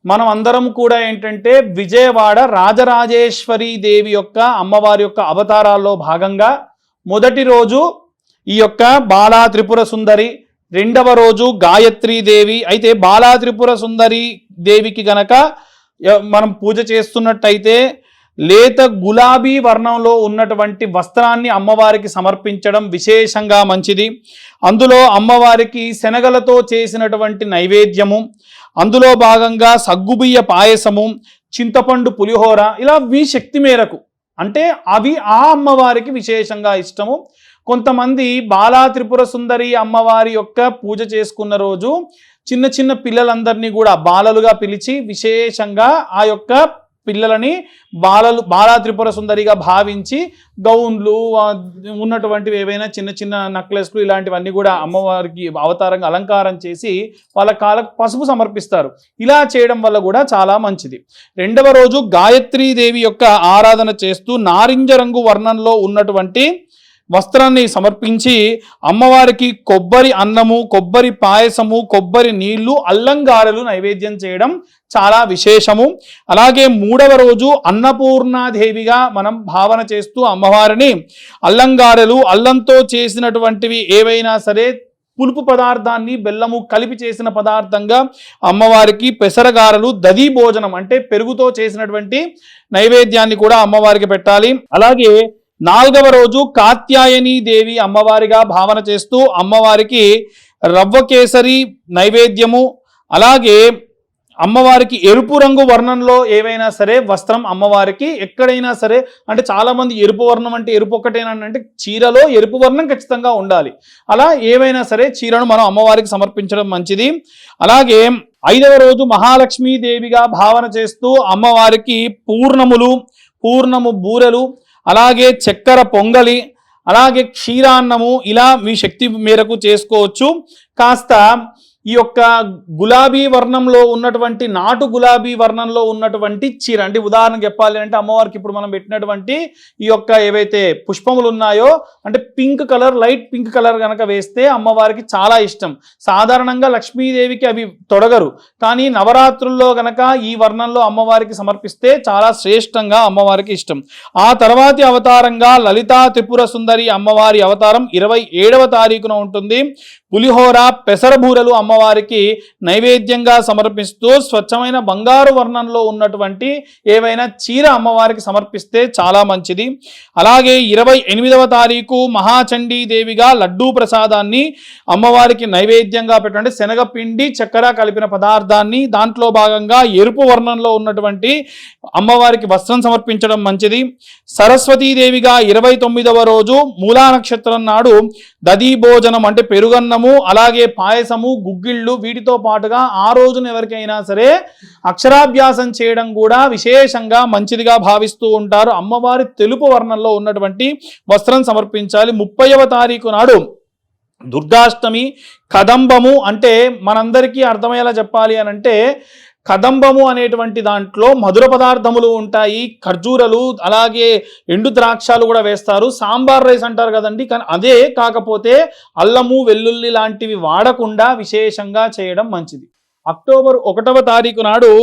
మనం అందరం కూడా ఏంటంటే విజయవాడ రాజరాజేశ్వరి దేవి యొక్క అమ్మవారి యొక్క అవతారాల్లో భాగంగా మొదటి రోజు ఈ యొక్క బాలా త్రిపుర సుందరి, రెండవ రోజు గాయత్రీ దేవి. అయితే బాలా త్రిపుర సుందరి దేవికి గనక మనం పూజ చేస్తున్నట్టయితే లేత గులాబీ వర్ణంలో ఉన్నటువంటి వస్త్రాన్ని అమ్మవారికి సమర్పించడం విశేషంగా మంచిది. అందులో అమ్మవారికి శనగలతో చేసినటువంటి నైవేద్యము, అందులో భాగంగా సగ్గుబియ్య పాయసము, చింతపండు పులిహోర, ఇలా మీ శక్తి మేరకు, అంటే అవి ఆ అమ్మవారికి విశేషంగా ఇష్టము. కొంతమంది బాలా త్రిపుర సుందరి అమ్మవారి యొక్క పూజ చేసుకున్న రోజు చిన్న చిన్న పిల్లలందరినీ కూడా బాలలుగా పిలిచి విశేషంగా ఆ యొక్క పిల్లలని బాలా త్రిపుర సుందరిగా భావించి గౌన్లు ఉన్నటువంటివి ఏవైనా చిన్న చిన్న నెక్లెస్లు ఇలాంటివన్నీ కూడా అమ్మవారికి అవతారంగా అలంకారం చేసి వాళ్ళ కాళ్ళకు పసుపు సమర్పిస్తారు. ఇలా చేయడం వల్ల కూడా చాలా మంచిది. రెండవ రోజు గాయత్రీదేవి యొక్క ఆరాధన చేస్తూ నారింజ రంగు వర్ణంలో ఉన్నటువంటి వస్త్రాన్ని సమర్పించి అమ్మవారికి కొబ్బరి అన్నము, కొబ్బరి పాయసము, కొబ్బరి నీళ్లు, అల్లంగారెలు నైవేద్యం చేయడం చాలా విశేషము. అలాగే మూడవ రోజు అన్నపూర్ణాదేవిగా మనం భావన చేస్తూ అమ్మవారిని అల్లంగారెలు, అల్లంతో చేసినటువంటివి ఏవైనా సరే పులుపు పదార్థాన్ని బెల్లము కలిపి చేసిన పదార్థంగా అమ్మవారికి పెసరగారలు, దధి భోజనం అంటే పెరుగుతో చేసినటువంటి నైవేద్యాన్ని కూడా అమ్మవారికి పెట్టాలి. అలాగే నాలుగవ రోజు కాత్యాయని దేవి అమ్మవారిగా భావన చేస్తూ అమ్మవారికి రవ్వ కేసరి నైవేద్యము, అలాగే అమ్మవారికి ఎరుపు రంగు వర్ణంలో ఏవైనా సరే వస్త్రం అమ్మవారికి ఎక్కడైనా సరే, అంటే చాలామంది ఎరుపు వర్ణం అంటే ఎరుపు ఒక్కటేనంటే చీరలో ఎరుపు వర్ణం ఖచ్చితంగా ఉండాలి. అలా ఏవైనా సరే చీరను మనం అమ్మవారికి సమర్పించడం మంచిది. అలాగే ఐదవ రోజు మహాలక్ష్మీదేవిగా భావన చేస్తూ అమ్మవారికి పూర్ణము బూరెలు, అలాగే చక్కెర పొంగలి, అలాగే క్షీరాన్నము, ఇలా మీ శక్తి మేరకు చేసుకోవచ్చు. కాస్త ఈ యొక్క గులాబీ వర్ణంలో ఉన్నటువంటి నాటు గులాబీ వర్ణంలో ఉన్నటువంటి చీర, అంటే ఉదాహరణకు చెప్పాలి అంటే అమ్మవారికి ఇప్పుడు మనం పెట్టినటువంటి ఈ యొక్క ఏవైతే పుష్పములు ఉన్నాయో అంటే pink colour, light pink colour కనుక వేస్తే అమ్మవారికి చాలా ఇష్టం. సాధారణంగా లక్ష్మీదేవికి అవి తొడగరు, కానీ నవరాత్రుల్లో గనక ఈ వర్ణంలో అమ్మవారికి సమర్పిస్తే చాలా శ్రేష్టంగా అమ్మవారికి ఇష్టం. ఆ తర్వాతి అవతారంగా లలితా త్రిపుర సుందరి అమ్మవారి అవతారం 27వ తారీఖున ఉంటుంది. పులిహోర, పెసరబూరలు అమ్మవారికి నైవేద్యంగా సమర్పిస్తూ స్వచ్ఛమైన బంగారు వర్ణంలో ఉన్నటువంటి ఏవైనా చీర అమ్మవారికి సమర్పిస్తే చాలా మంచిది. అలాగే 28వ తారీఖు మహాచండీ దేవిగా లడ్డూ ప్రసాదాన్ని అమ్మవారికి నైవేద్యంగా పెట్టండి. శనగపిండి, చక్కెర కలిపిన పదార్థాన్ని, దాంట్లో భాగంగా ఎరుపు వర్ణంలో ఉన్నటువంటి అమ్మవారికి వస్త్రం సమర్పించడం మంచిది. సరస్వతీదేవిగా 29వ రోజు మూలా నక్షత్రం నాడు దధి భోజనం అంటే పెరుగన్నము, అలాగే పాయసము, గుగ్గిళ్ళు, వీటితో పాటుగా ఆ రోజున ఎవరికైనా సరే అక్షరాభ్యాసం చేయడం కూడా విశేషంగా మంచిదిగా భావిస్తూ ఉంటారు. అమ్మవారి తెలుపు వర్ణంలో ఉన్నటువంటి వస్త్రం సమర్పించాలి. 30వ తారీఖు నాడు దుర్గాష్టమి, కదంబము, అంటే మనందరికీ అర్థమయ్యేలా చెప్పాలి అని అంటే కదంబము అనేటువంటి దాంట్లో మధుర పదార్థములు ఉంటాయి, ఖర్జూరలు, అలాగే ఎండు ద్రాక్షాలు కూడా వేస్తారు. సాంబార్ రైస్ అంటారు కదండి, కానీ అదే కాకపోతే అల్లము, వెల్లుల్లి లాంటివి వాడకుండా విశేషంగా చేయడం మంచిది. అక్టోబర్ 1వ తారీఖు నాడు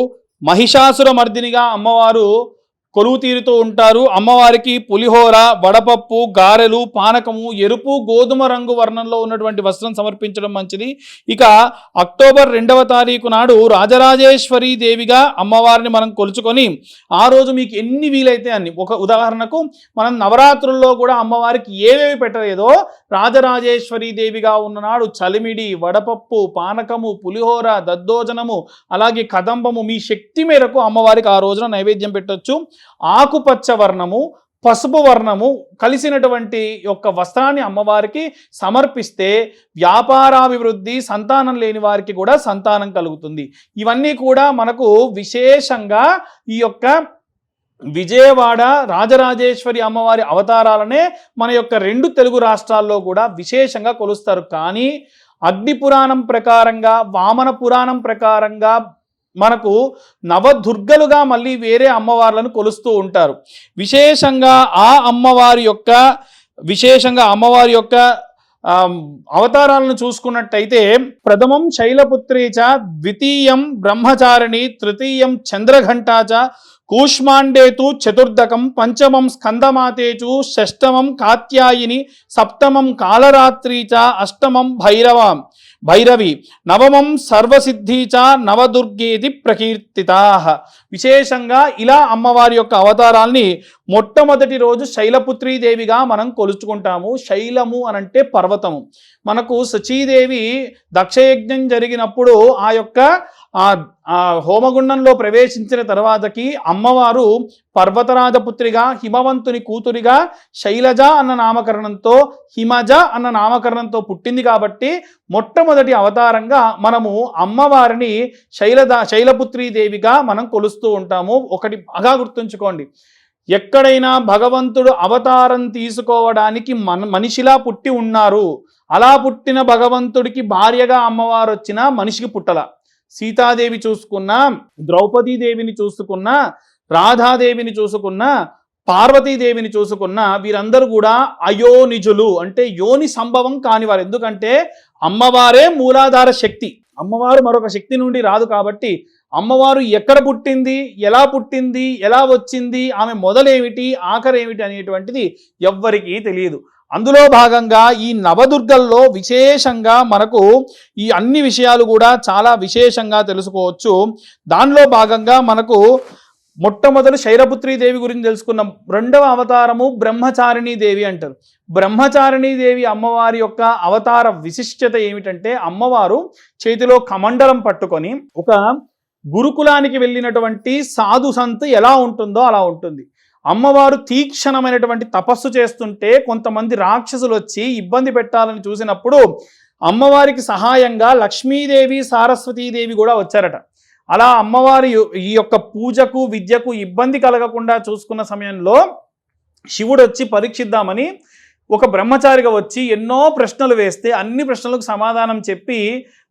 మహిషాసుర మర్దినిగా అమ్మవారు కొలువు తీరుతూ ఉంటారు. అమ్మవారికి పులిహోర, వడపప్పు, గారెలు, పానకము, ఎరుపు, గోధుమ రంగు వర్ణంలో ఉన్నటువంటి వస్త్రం సమర్పించడం మంచిది. ఇక అక్టోబర్ 2వ తారీఖు నాడు రాజరాజేశ్వరి దేవిగా అమ్మవారిని మనం కొలుచుకొని ఆ రోజు మీకు ఎన్ని వీలైతే అన్ని, ఒక ఉదాహరణకు మనం నవరాత్రుల్లో కూడా అమ్మవారికి ఏవేవి పెట్టలేదో రాజరాజేశ్వరి దేవిగా ఉన్ననాడు చలిమిడి, వడపప్పు, పానకము, పులిహోర, దద్దోజనము, అలాగే కదంబము మీ శక్తి మేరకు అమ్మవారికి ఆ రోజున నైవేద్యం పెట్టొచ్చు. ఆకుపచ్చ వర్ణము, పసుపు వర్ణము కలిసినటువంటి యొక్క వస్త్రాన్ని అమ్మవారికి సమర్పిస్తే వ్యాపారాభివృద్ధి, సంతానం లేని వారికి కూడా సంతానం కలుగుతుంది. ఇవన్నీ కూడా మనకు విశేషంగా ఈ యొక్క విజయవాడ రాజరాజేశ్వరి అమ్మవారి అవతారాలనే మన యొక్క 2 తెలుగు రాష్ట్రాల్లో కూడా విశేషంగా కొలుస్తారు. కానీ అగ్ని పురాణం ప్రకారంగా, వామన పురాణం ప్రకారంగా మనకు నవదుర్గలుగా మళ్ళీ వేరే అమ్మవార్లను కొలుస్తూ ఉంటారు. విశేషంగా అమ్మవారి యొక్క అవతారాలను చూసుకున్నట్టయితే ప్రథమం శైలపుత్రీ చ, ద్వితీయం బ్రహ్మచారిణి, తృతీయం చంద్రఘంటా చ, కూష్మాండేతు చతుర్దకం, పంచమం స్కందమాతేచు, షష్టమం కాత్యాయిని, సప్తమం కాళరాత్రి చ, అష్టమం భైరవ. భైరవి నవమం సర్వసిద్ధి చ నవదుర్గేది ప్రకీర్తితా. విశేషంగా ఇలా అమ్మవారి యొక్క అవతారాల్ని మొట్టమొదటి రోజు శైలపుత్రీ దేవిగా మనం కొలుచుకుంటాము. శైలము అనంటే పర్వతము. మనకు శచీదేవి దక్షయజ్ఞం జరిగినప్పుడు ఆ యొక్క హోమగుండంలో ప్రవేశించిన తర్వాతకి అమ్మవారు పర్వతరాజపుత్రిగా హిమవంతుని కూతురిగా శైలజ అన్న నామకరణంతో హిమజ అన్న నామకరణంతో పుట్టింది. కాబట్టి మొట్టమొదటి అవతారంగా మనము అమ్మవారిని శైలపుత్రీ దేవిగా మనం కొలుస్తూ ఉంటాము. ఒకటి బాగా గుర్తుంచుకోండి, ఎక్కడైనా భగవంతుడు అవతారం తీసుకోవడానికి మనిషిలా పుట్టి ఉన్నారు. అలా పుట్టిన భగవంతుడికి భార్యగా అమ్మవారు వచ్చిన మనిషికి పుట్టల. సీతాదేవి చూసుకున్నా, ద్రౌపదీదేవిని చూసుకున్నా, రాధాదేవిని చూసుకున్నా, పార్వతీదేవిని చూసుకున్నా, వీరందరూ కూడా అయోనిజులు, అంటే యోని సంభవం కానివారు. ఎందుకంటే అమ్మవారే మూలాధార శక్తి. అమ్మవారు మరొక శక్తి నుండి రాదు. కాబట్టి అమ్మవారు ఎక్కడ పుట్టింది, ఎలా వచ్చింది, ఆమె మొదలేమిటి ఆఖరేమిటి అనేటువంటిది ఎవ్వరికీ తెలియదు. అందులో భాగంగా ఈ నవదుర్గల్లో విశేషంగా మనకు ఈ అన్ని విషయాలు కూడా చాలా విశేషంగా తెలుసుకోవచ్చు. దానిలో భాగంగా మనకు మొట్టమొదటి శైలపుత్రీ దేవి గురించి తెలుసుకున్నాం. రెండవ అవతారము బ్రహ్మచారిణీ దేవి అంటారు. బ్రహ్మచారిణీ దేవి అమ్మవారి యొక్క అవతార విశిష్టత ఏమిటంటే, అమ్మవారు చేతిలో కమండలం పట్టుకొని ఒక గురుకులానికి వెళ్ళినటువంటి సాధు సంత్ ఎలా ఉంటుందో అలా ఉంటుంది. అమ్మవారు తీక్షణమైనటువంటి తపస్సు చేస్తుంటే కొంతమంది రాక్షసులు వచ్చి ఇబ్బంది పెట్టాలని చూసినప్పుడు అమ్మవారికి సహాయంగా లక్ష్మీదేవి సరస్వతీదేవి కూడా వచ్చారట. అలా అమ్మవారి ఈ యొక్క పూజకు విద్యకు ఇబ్బంది కలగకుండా చూసుకున్న సమయంలో శివుడు వచ్చి పరీక్షిద్దామని ఒక బ్రహ్మచారిగా వచ్చి ఎన్నో ప్రశ్నలు వేస్తే అన్ని ప్రశ్నలకు సమాధానం చెప్పి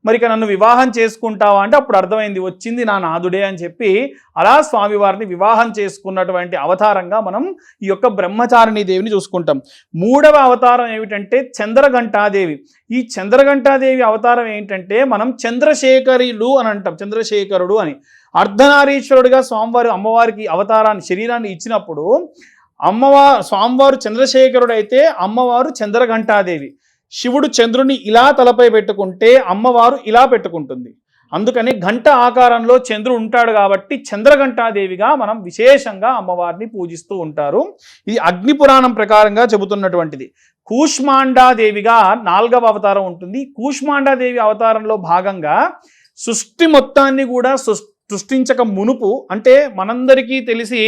మరిక నన్ను వివాహం చేసుకుంటావా అంటే అప్పుడు అర్థమైంది, వచ్చింది నా నాదుడే అని చెప్పి అలా స్వామివారిని వివాహం చేసుకున్నటువంటి అవతారంగా మనం ఈ యొక్క బ్రహ్మచారిణీ దేవిని చూసుకుంటాం. మూడవ అవతారం ఏమిటంటే చంద్రఘంటాదేవి. ఈ చంద్రఘంటాదేవి అవతారం ఏంటంటే మనం చంద్రశేఖరుడు అని అంటాం, చంద్రశేఖరుడు అని. అర్ధనారీశ్వరుడిగా స్వామివారు అమ్మవారికి అవతారాన్ని శరీరాన్ని ఇచ్చినప్పుడు స్వామివారు చంద్రశేఖరుడు అయితే అమ్మవారు చంద్రఘంటాదేవి. శివుడు చంద్రుని ఇలా తలపై పెట్టుకుంటే అమ్మవారు ఇలా పెట్టుకుంటుంది. అందుకని గంట ఆకారంలో చంద్రుడు ఉంటాడు కాబట్టి చంద్రఘంటాదేవిగా మనం విశేషంగా అమ్మవారిని పూజిస్తూ ఉంటారు. ఇది అగ్ని పురాణం ప్రకారంగా చెబుతున్నటువంటిది. కూష్మాండాదేవిగా 4వ అవతారం ఉంటుంది. కూష్మాండాదేవి అవతారంలో భాగంగా సృష్టి మొత్తాన్ని కూడా సృష్టించక మునుపు, అంటే మనందరికీ తెలిసి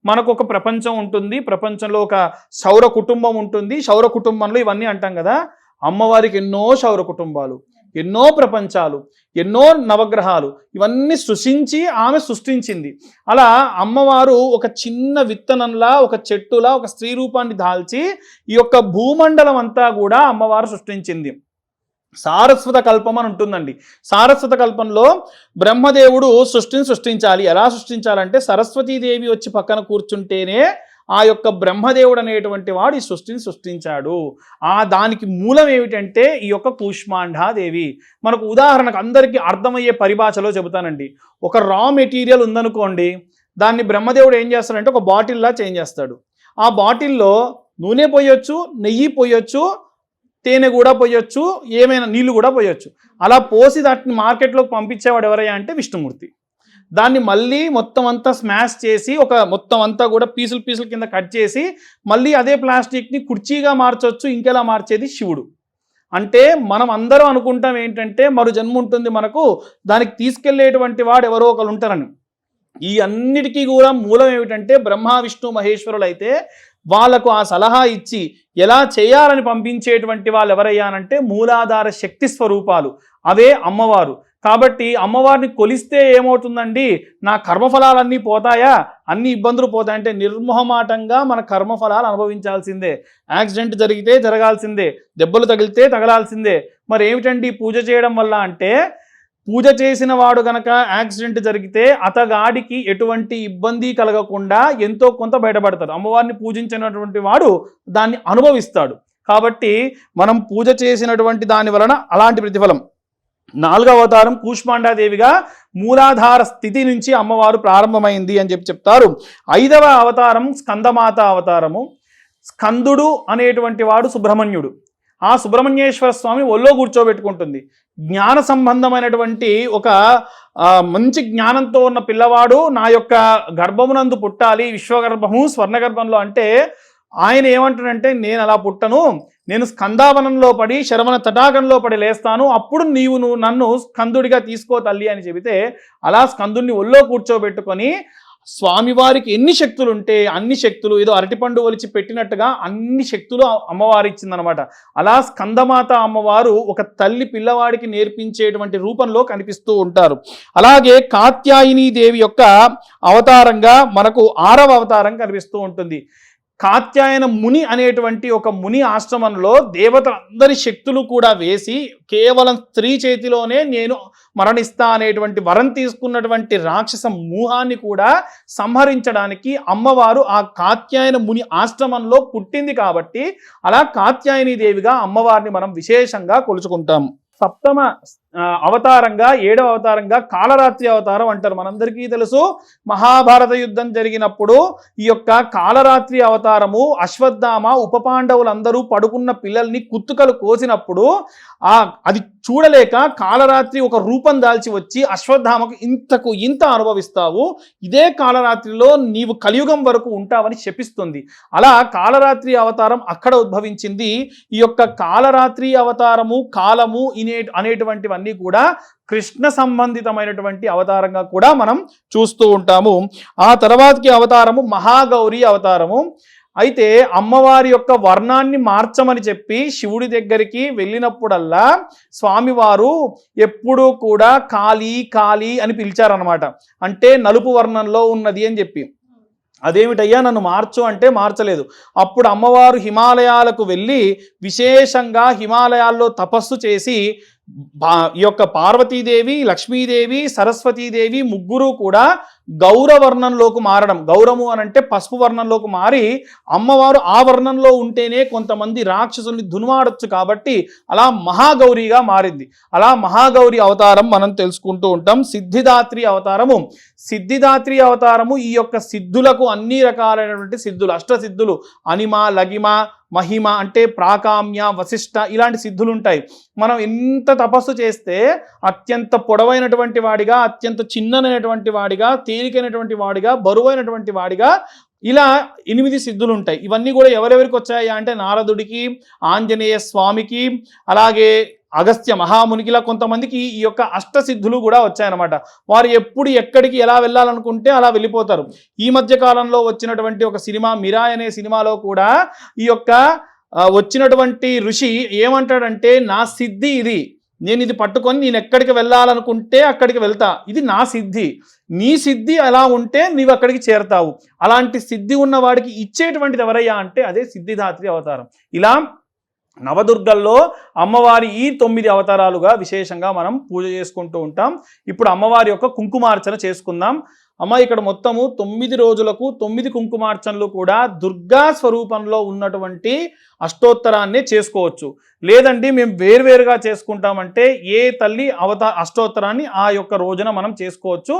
మనకు ఒక ప్రపంచం ఉంటుంది, ప్రపంచంలో ఒక సౌర కుటుంబం ఉంటుంది, సౌర కుటుంబంలో ఇవన్నీ అంటాం కదా. అమ్మవారికి ఎన్నో సౌర కుటుంబాలు, ఎన్నో ప్రపంచాలు, ఎన్నో నవగ్రహాలు, ఇవన్నీ ఆమె సృష్టించింది. అలా అమ్మవారు ఒక చిన్న విత్తనంలా, ఒక చెట్టులా, ఒక స్త్రీ రూపాన్ని దాల్చి ఈ యొక్క భూమండలం అంతా కూడా అమ్మవారు సృష్టించింది. సారస్వత కల్పం అని ఉంటుందండి. సారస్వత కల్పంలో బ్రహ్మదేవుడు సృష్టించాలి. ఎలా సృష్టించాలంటే సరస్వతీదేవి వచ్చి పక్కన కూర్చుంటేనే ఆ యొక్క బ్రహ్మదేవుడు అనేటువంటి వాడు ఈ సృష్టిని సృష్టించాడు. దానికి మూలం ఏమిటంటే ఈ యొక్క కూష్మాండాదేవి. మనకు ఉదాహరణకు అందరికీ అర్థమయ్యే పరిభాషలో చెబుతానండి. ఒక రా మెటీరియల్ ఉందనుకోండి, దాన్ని బ్రహ్మదేవుడు ఏం చేస్తాడంటే ఒక బాటిల్లా చేంజ్ చేస్తాడు. ఆ బాటిల్లో నూనె పోయొచ్చు, నెయ్యి పోయొచ్చు, తేనె కూడా పోయొచ్చు, ఏమైనా నీళ్లు కూడా పోయొచ్చు. అలా పోసి దాన్ని మార్కెట్లోకి పంపించేవాడు ఎవరయ్యా అంటే విష్ణుమూర్తి. దాన్ని మళ్ళీ మొత్తం అంతా స్మాష్ చేసి మొత్తం అంతా కూడా పీసులు కింద కట్ చేసి మళ్ళీ అదే ప్లాస్టిక్ని కుర్చీగా మార్చొచ్చు, ఇంకెలా మార్చేది శివుడు. అంటే మనం అందరం అనుకుంటాం ఏంటంటే మరో జన్మ ఉంటుంది మనకు, దానికి తీసుకెళ్లేటువంటి వాడు ఎవరో ఒకరు ఉంటారని. ఈ అన్నిటికీ కూడా మూలం ఏమిటంటే బ్రహ్మ విష్ణు మహేశ్వరులు అయితే వాళ్లకు ఆ సలహా ఇచ్చి ఎలా చేయాలని పంపించేటువంటి వాళ్ళు ఎవరయ్యానంటే మూలాధార శక్తి స్వరూపాలు, అవే అమ్మవారు. కాబట్టి అమ్మవారిని కొలిస్తే ఏమవుతుందండి, నా కర్మఫలాలన్నీ పోతాయా, అన్ని ఇబ్బందులు పోతాయంటే నిర్మోహమాటంగా మన కర్మఫలాలు అనుభవించాల్సిందే. యాక్సిడెంట్ జరిగితే జరగాల్సిందే, దెబ్బలు తగిలితే తగలాల్సిందే. మరి ఏమిటండి పూజ చేయడం వల్ల అంటే, పూజ చేసిన వాడు గనక యాక్సిడెంట్ జరిగితే అతగాడికి ఎటువంటి ఇబ్బంది కలగకుండా ఎంతో కొంత బయటపడతాడు. అమ్మవారిని పూజించినటువంటి వాడు దాన్ని అనుభవిస్తాడు. కాబట్టి మనం పూజ చేసినటువంటి దాని వలన అలాంటి ప్రతిఫలం. 4వ అవతారం కూష్మాండాదేవిగా మూలాధార స్థితి నుంచి అమ్మవారు ప్రారంభమైంది అని చెప్తారు. 5వ అవతారం స్కందమాత అవతారము. స్కందుడు అనేటువంటి వాడు సుబ్రహ్మణ్యుడు. ఆ సుబ్రహ్మణ్యేశ్వర స్వామి ఒళ్ళో కూర్చోబెట్టుకుంటుంది. జ్ఞాన సంబంధమైనటువంటి ఒక మంచి జ్ఞానంతో ఉన్న పిల్లవాడు నా యొక్క గర్భమునందు పుట్టాలి, విశ్వగర్భము స్వర్ణగర్భంలో అంటే ఆయన ఏమంటాడంటే నేను అలా పుట్టను, నేను స్కందావనంలో పడి శరవణ తటాకంలో పడి లేస్తాను, అప్పుడు నువ్వు నన్ను స్కందుడిగా తీసుకో తల్లి అని చెబితే అలా స్కందుడిని ఒళ్ళో కూర్చోబెట్టుకొని స్వామివారికి ఎన్ని శక్తులు ఉంటే అన్ని శక్తులు ఏదో అరటిపండు ఒలిచి పెట్టినట్టుగా అన్ని శక్తులు అమ్మవారు ఇచ్చిందనమాట. అలా స్కందమాత అమ్మవారు ఒక తల్లి పిల్లవాడికి నేర్పించేటువంటి రూపంలో కనిపిస్తూ ఉంటారు. అలాగే కాత్యాయని దేవి యొక్క అవతారంగా మనకు 6వ అవతారం కనిపిస్తూ ఉంటుంది. కాత్యాయన ముని అనేటువంటి ఒక ముని ఆశ్రమంలో దేవతలందరి శక్తులు కూడా వేసి కేవలం స్త్రీ చేతిలోనే నేను మరణిస్తా అనేటువంటి వరం తీసుకున్నటువంటి రాక్షస మూహాన్ని కూడా సంహరించడానికి అమ్మవారు ఆ కాత్యాయన ముని ఆశ్రమంలో పుట్టింది కాబట్టి అలా కాత్యాయని దేవిగా అమ్మవారిని మనం విశేషంగా కొలుచుకుంటాము. 7వ అవతారంగా 7వ అవతారంగా కాళరాత్రి అవతారం అంటారు. మనందరికీ తెలుసు మహాభారత యుద్ధం జరిగినప్పుడు ఈ యొక్క కాళరాత్రి అవతారము అశ్వత్థామ ఉప పాండవులందరూ పడుకున్న పిల్లల్ని కుత్తుకలు కోసినప్పుడు అది చూడలేక కాళరాత్రి ఒక రూపం దాల్చి వచ్చి అశ్వత్థామకు ఇంతకు ఇంత అనుభవిస్తావు, ఇదే కాళరాత్రిలో నీవు కలియుగం వరకు ఉంటావని శపిస్తుంది. అలా కాళరాత్రి అవతారం అక్కడ ఉద్భవించింది. ఈ యొక్క కాళరాత్రి అవతారము కాలము అనేటువంటివన్నీ కూడా కృష్ణ సంబంధితమైనటువంటి అవతారంగా కూడా మనం చూస్తూ ఉంటాము. ఆ తర్వాతకి అవతారము మహాగౌరి అవతారము. అయితే అమ్మవారి యొక్క వర్ణాన్ని మార్చమని చెప్పి శివుడి దగ్గరికి వెళ్ళినప్పుడల్లా స్వామివారు ఎప్పుడూ కూడా కాళీ కాళీ అని పిలిచారనమాట. అంటే నలుపు వర్ణంలో ఉన్నది అని చెప్పి. అదేమిటయ్యా నన్ను మార్చు అంటే మార్చలేదు. అప్పుడు అమ్మవారు హిమాలయాలకు వెళ్ళి విశేషంగా హిమాలయాల్లో తపస్సు చేసి ఈ యొక్క పార్వతీదేవి, లక్ష్మీదేవి, సరస్వతీదేవి ముగ్గురు కూడా గౌరవర్ణంలోకి మారడం. గౌరము అని అంటే పసుపు వర్ణంలోకి మారి అమ్మవారు ఆ వర్ణంలో ఉంటేనే కొంతమంది రాక్షసుల్ని దున్మాడొచ్చు కాబట్టి అలా మహాగౌరిగా మారింది. అలా మహాగౌరి అవతారం మనం తెలుసుకుంటూ ఉంటాం. సిద్ధిదాత్రి అవతారము. సిద్ధిదాత్రి అవతారము ఈ యొక్క సిద్ధులకు అన్ని రకాలైనటువంటి సిద్ధులు, అష్టసిద్ధులు అనిమ, లగిమ, మహిమ అంటే ప్రాకామ్య, వశిష్ట ఇలాంటి సిద్ధులు ఉంటాయి. మనం ఎంత తపస్సు చేస్తే అత్యంత పొడవైనటువంటి వాడిగా, అత్యంత చిన్ననైనటువంటి వాడిగా, తేలికైనటువంటి వాడిగా, బరువైనటువంటి వాడిగా ఇలా 8 సిద్ధులు ఉంటాయి. ఇవన్నీ కూడా ఎవరెవరికి వచ్చాయా అంటే నారదుడికి, ఆంజనేయ స్వామికి, అలాగే అగస్త్య మహామునికి, ఇలా కొంతమందికి ఈ యొక్క అష్టసిద్ధులు కూడా వచ్చాయన్నమాట. వారు ఎప్పుడు ఎక్కడికి ఎలా వెళ్ళాలనుకుంటే అలా వెళ్ళిపోతారు. ఈ మధ్య కాలంలో వచ్చినటువంటి ఒక సినిమా మిరాయ్ అనే సినిమాలో కూడా ఈ యొక్క వచ్చినటువంటి ఋషి ఏమంటాడంటే నా సిద్ధి ఇది, నేను ఇది పట్టుకొని నేను ఎక్కడికి వెళ్ళాలనుకుంటే అక్కడికి వెళ్తా, ఇది నా సిద్ధి, నీ సిద్ధి అలా ఉంటే నీవు అక్కడికి చేరతావు. అలాంటి సిద్ధి ఉన్న వాడికి ఇచ్చేటువంటిది ఎవరయ్యా అంటే అదే సిద్ధిదాత్రి అవతారం. ఇలా నవదుర్గల్లో అమ్మవారి ఈ 9 అవతారాలుగా విశేషంగా మనం పూజ చేసుకుంటూ ఉంటాం. ఇప్పుడు అమ్మవారి యొక్క కుంకుమార్చన చేసుకుందాం. అమ్మ ఇక్కడ మొత్తము 9 రోజులకు 9 కుంకుమార్చనలు కూడా దుర్గా స్వరూపంలో ఉన్నటువంటి అష్టోత్తరాన్ని చేసుకోవచ్చు. లేదండి మేము వేరువేరుగా చేసుకుంటామంటే ఏ తల్లి అష్టోత్తరాన్ని ఆ యొక్క రోజున మనం చేసుకోవచ్చు.